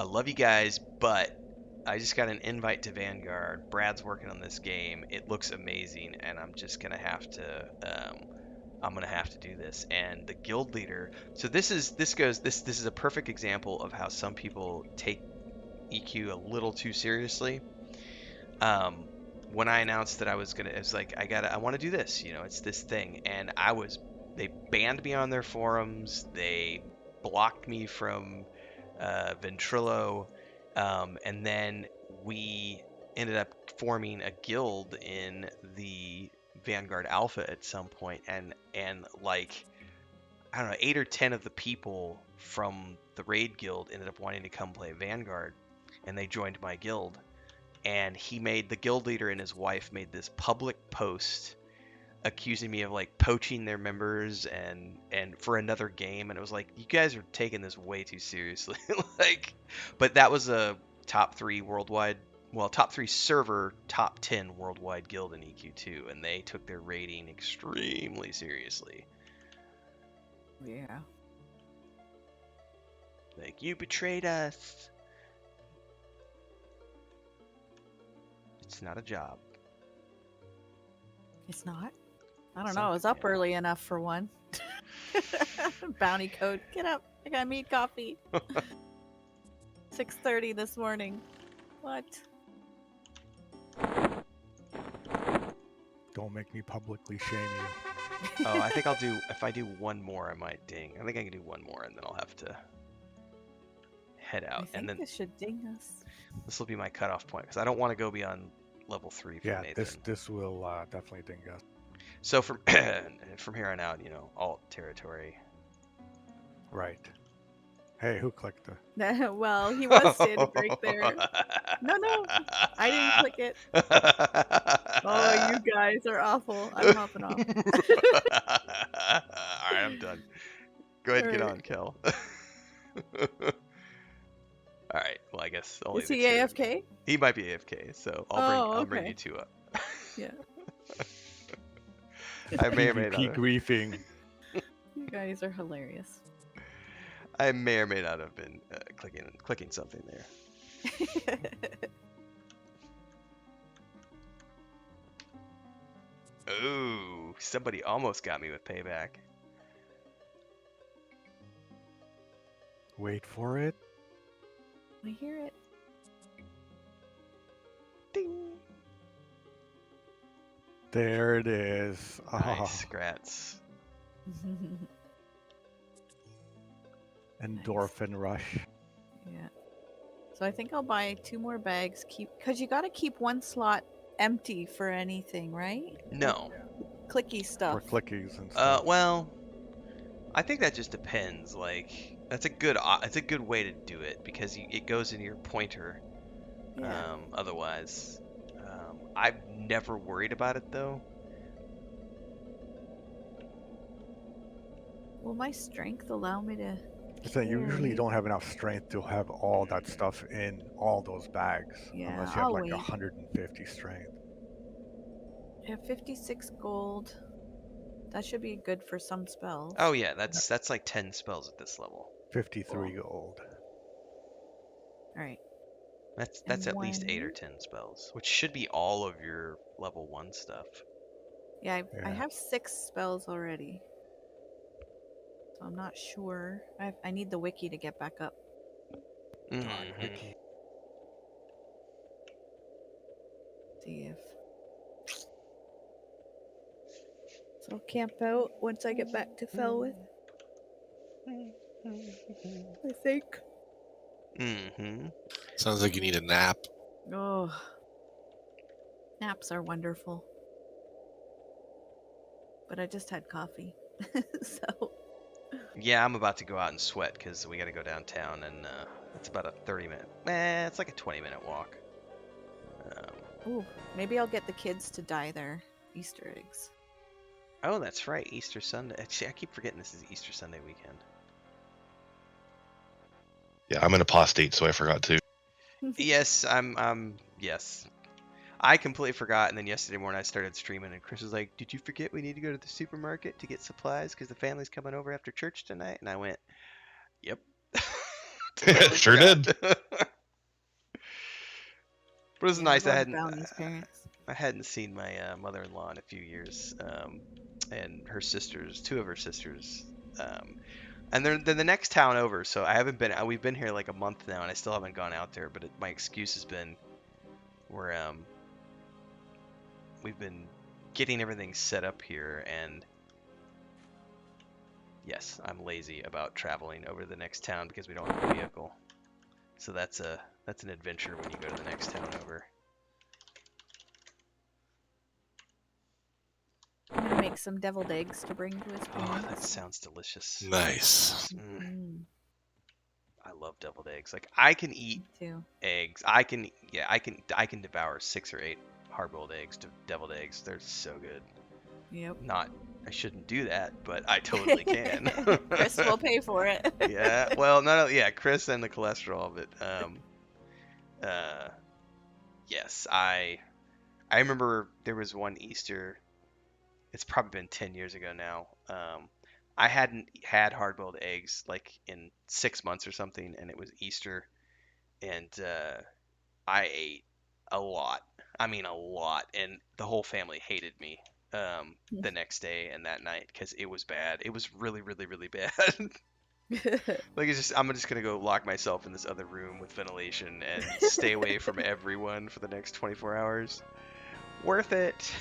love you guys, but I just got an invite to Vanguard. Brad's working on this game. It looks amazing, and I'm just gonna have to. I'm gonna have to do this. And the guild leader. So this is a perfect example of how some people take EQ a little too seriously. When I announced that I was gonna, it's like I want to do this. It's this thing, and they banned me on their forums. They blocked me from Ventrilo, and then we ended up forming a guild in the Vanguard Alpha at some point, and like I don't know, 8 or 10 of the people from the raid guild ended up wanting to come play Vanguard, and they joined my guild. And the guild leader and his wife made this public post accusing me of like poaching their members and for another game, and it was like, you guys are taking this way too seriously. But that was a top 3 server, top 10 worldwide guild in EQ2, and they took their rating extremely seriously. Yeah. Like, you betrayed us. It's not a job. It's not. I don't Some- know. I was up yeah. early enough for one. Bounty code. Get up. I got meat coffee. 6:30 this morning. What? Don't make me publicly shame you. Oh, I think if I do one more, I might ding. I think I can do one more, and then I'll have to head I out. think And then this should ding us. this will be my cutoff point, because I don't want to go beyond level 3 for Yeah, Nathan. this will definitely ding us. So from here on out, alt territory. Right. Hey, who clicked the? Well, he was standing right there. No, I didn't click it. Oh, you guys are awful. I'm hopping off. All right, I'm done. Go ahead and get Alright. on, Kel. All right. Well, I guess only Is the he two. AFK? He might be AFK, so I'll bring okay. you two up. Yeah. I may or may PvP not. griefing. You guys are hilarious. I may or may not have been clicking something there. Ooh, somebody almost got me with payback. Wait for it. I hear it. Ding. There it is. Nice, Grats. Endorphin rush. Yeah. So I think I'll buy 2 more bags. Because you got to keep one slot empty for anything, right? No. Clicky stuff. For clickies and stuff. Well, I think that just depends. Like, that's a good way to do it, because it goes in your pointer. Yeah. Otherwise, I've never worried about it though. Will my strength allow me to? So you usually carry? don't have enough strength to have all that stuff in all those bags. Yeah, Unless you have I'll like wait. 150 strength. I have 56 gold. That should be good for some spells. Oh yeah, that's like 10 spells at this level. 53 gold. All right. That's And at least 8 or one- 10 spells, which should be all of your level 1 stuff. Yeah, I Yeah. have 6 spells already. So I'm not sure. I need the wiki to get back up. Darn Mhm. Vicky. See if. So I'll camp out once I get back to Felwith, I think. Mhm. Sounds like you need a nap. Oh. Naps are wonderful. But I just had coffee. So. Yeah, I'm about to go out and sweat because we got to go downtown, and it's about a 30-minute. It's like a 20-minute walk. Ooh, maybe I'll get the kids to dye their Easter eggs. Oh, that's right, Easter Sunday. Actually, I keep forgetting this is Easter Sunday weekend. Yeah, I'm an apostate, so I forgot to. Yes, yes. I completely forgot, and then yesterday morning I started streaming, and Chris was like, "Did you forget we need to go to the supermarket to get supplies because the family's coming over after church tonight?" And I went, "Yep." Totally Sure forgot. did. But it was Yeah, nice. we're going to Bounty's parents. I hadn't seen my mother-in-law in a few years, and her sisters, two of her sisters, and they're the next town over. So I haven't been. We've been here like a month now, and I still haven't gone out there. But my excuse has been, we've been getting everything set up here, and yes, I'm lazy about traveling over to the next town because we don't have a vehicle. So that's an adventure when you go to the next town over. I'm going to make some deviled eggs to bring to his Oh, that parents. sounds delicious. Nice. I love deviled eggs. Like I can eat Me too. eggs. I can devour 6 or 8 hard-boiled eggs, deviled eggs. They're so good. Yep. I shouldn't do that, but I totally can. Chris will pay for it. Yeah. Well, yeah, Chris and the cholesterol, but yes, I remember there was one Easter. It's probably been 10 years ago now. I hadn't had hard-boiled eggs like in 6 months or something, and it was Easter, and I ate a lot. I mean, a lot, and the whole family hated me the next day and that night because it was bad. It was really, really, really bad. Like I'm just gonna go lock myself in this other room with ventilation and stay away from everyone for the next 24 hours. Worth it.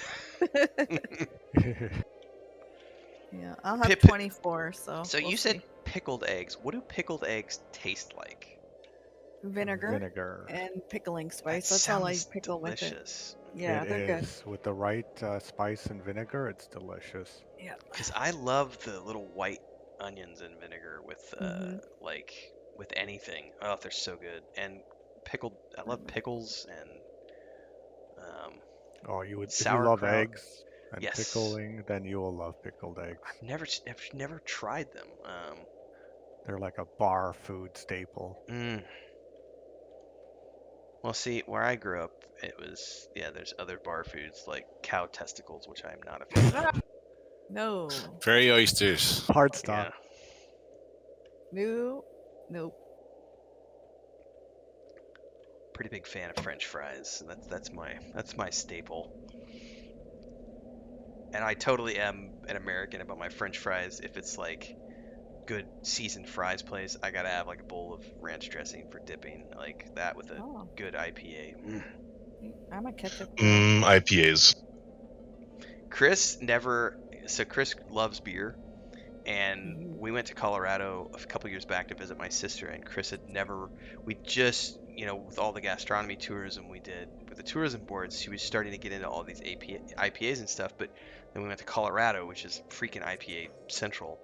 Yeah, I'll have 24, so So we'll you said see. pickled eggs. What do pickled eggs taste like? Vinegar and pickling spice. That's all I pickle delicious. with it. Yeah, It they're is. With the right spice and vinegar, it's delicious. Yeah. Because I love the little white onions and vinegar with like with anything. Oh, they're so good. And pickled. I love pickles and Oh, you would. If you sauerkraut. love eggs and Yes. pickling, then you will love pickled eggs. I've never tried them. They're like a bar food staple. Well, see, where I grew up, it was there's other bar foods like cow testicles, which I am not a fan of. No. Prairie oysters. Hard stop. No. Nope. Pretty big fan of French fries. That's my staple. And I totally am an American about my French fries. If it's like good seasoned fries place, I gotta have like a bowl of ranch dressing for dipping, like that with a good IPA. I'm a ketchup. IPAs. Chris loves beer, and we went to Colorado a couple years back to visit my sister, and Chris had never. We just, with all the gastronomy tourism we did with the tourism boards, she was starting to get into all these IPAs and stuff. But then we went to Colorado, which is freaking IPA central.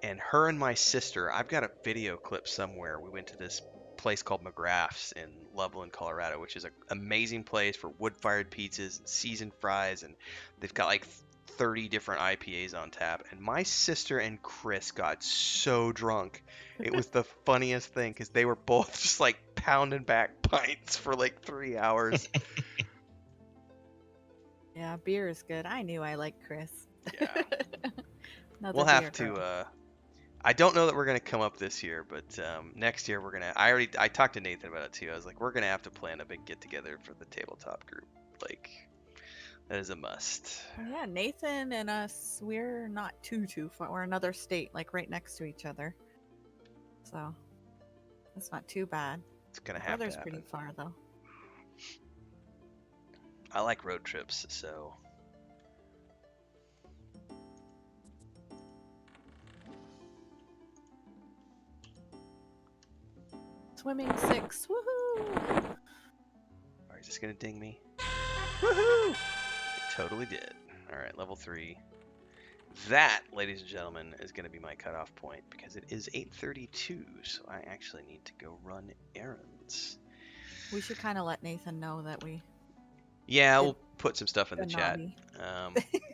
And her and my sister, I've got a video clip somewhere. We went to this place called McGrath's in Loveland, Colorado, which is an amazing place for wood-fired pizzas and seasoned fries, and they've got like 30 different IPAs on tap. And my sister and Chris got so drunk. It was the funniest thing because they were both just like pounding back pints for like 3 hours. Yeah, beer is good. I knew I liked Chris. Yeah. We'll have to I don't know that we're gonna come up this year, but next year we're gonna. I talked to Nathan about it too. I was like, we're gonna have to plan a big get together for the tabletop group. Like, that is a must. Yeah, Nathan and us, we're not too far. We're another state, like right next to each other. So that's not too bad. It's gonna My happen. brother's pretty far though. I like road trips, so. Swimming 6, woohoo! Alright, is this gonna ding me? Woohoo! It totally did. Alright, level 3. That, ladies and gentlemen, is gonna be my cutoff point because it is 8:32, so I actually need to go run errands. We should kind of let Nathan know that we. Yeah, we'll put some stuff in the chat.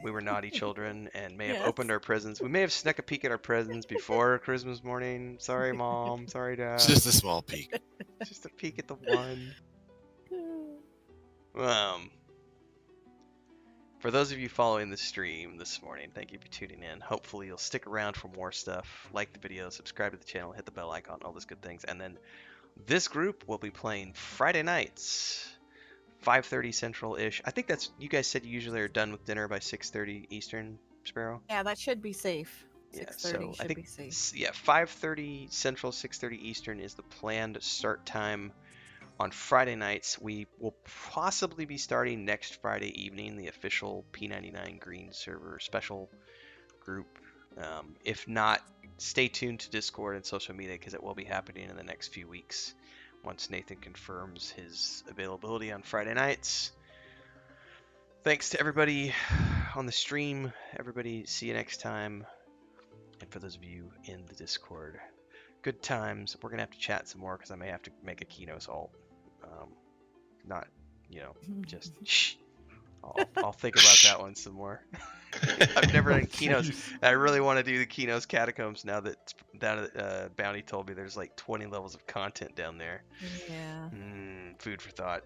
We were naughty children and may have Yes. opened our presents. We may have snuck a peek at our presents before Christmas morning. Sorry, Mom. Sorry, Dad. It's just a small peek. Just a peek at the one. For those of you following the stream this morning, thank you for tuning in. Hopefully you'll stick around for more stuff. Like the video, subscribe to the channel, hit the bell icon, all those good things. And then this group will be playing Friday nights, 5:30 Central-ish. I think that's, you guys said you usually are done with dinner by 6:30 Eastern, Sparrow? Yeah, that should be safe. Yeah, 6:30 so I should think be safe. yeah, 5:30 Central, 6:30 Eastern is the planned start time on Friday nights. We will possibly be starting next Friday evening, the official P99 Green server special group. If not, stay tuned to Discord and social media because it will be happening in the next few weeks once Nathan confirms his availability on Friday nights. Thanks to everybody on the stream. Everybody, see you next time. And for those of you in the Discord, good times. We're going to have to chat some more because I may have to make a Keynote alt. Not, just shh. I'll think about that one some more. I've never done Keynotes. I really want to do the Keynotes Catacombs now that Bounty told me there's like 20 levels of content down there. Yeah. Food for thought.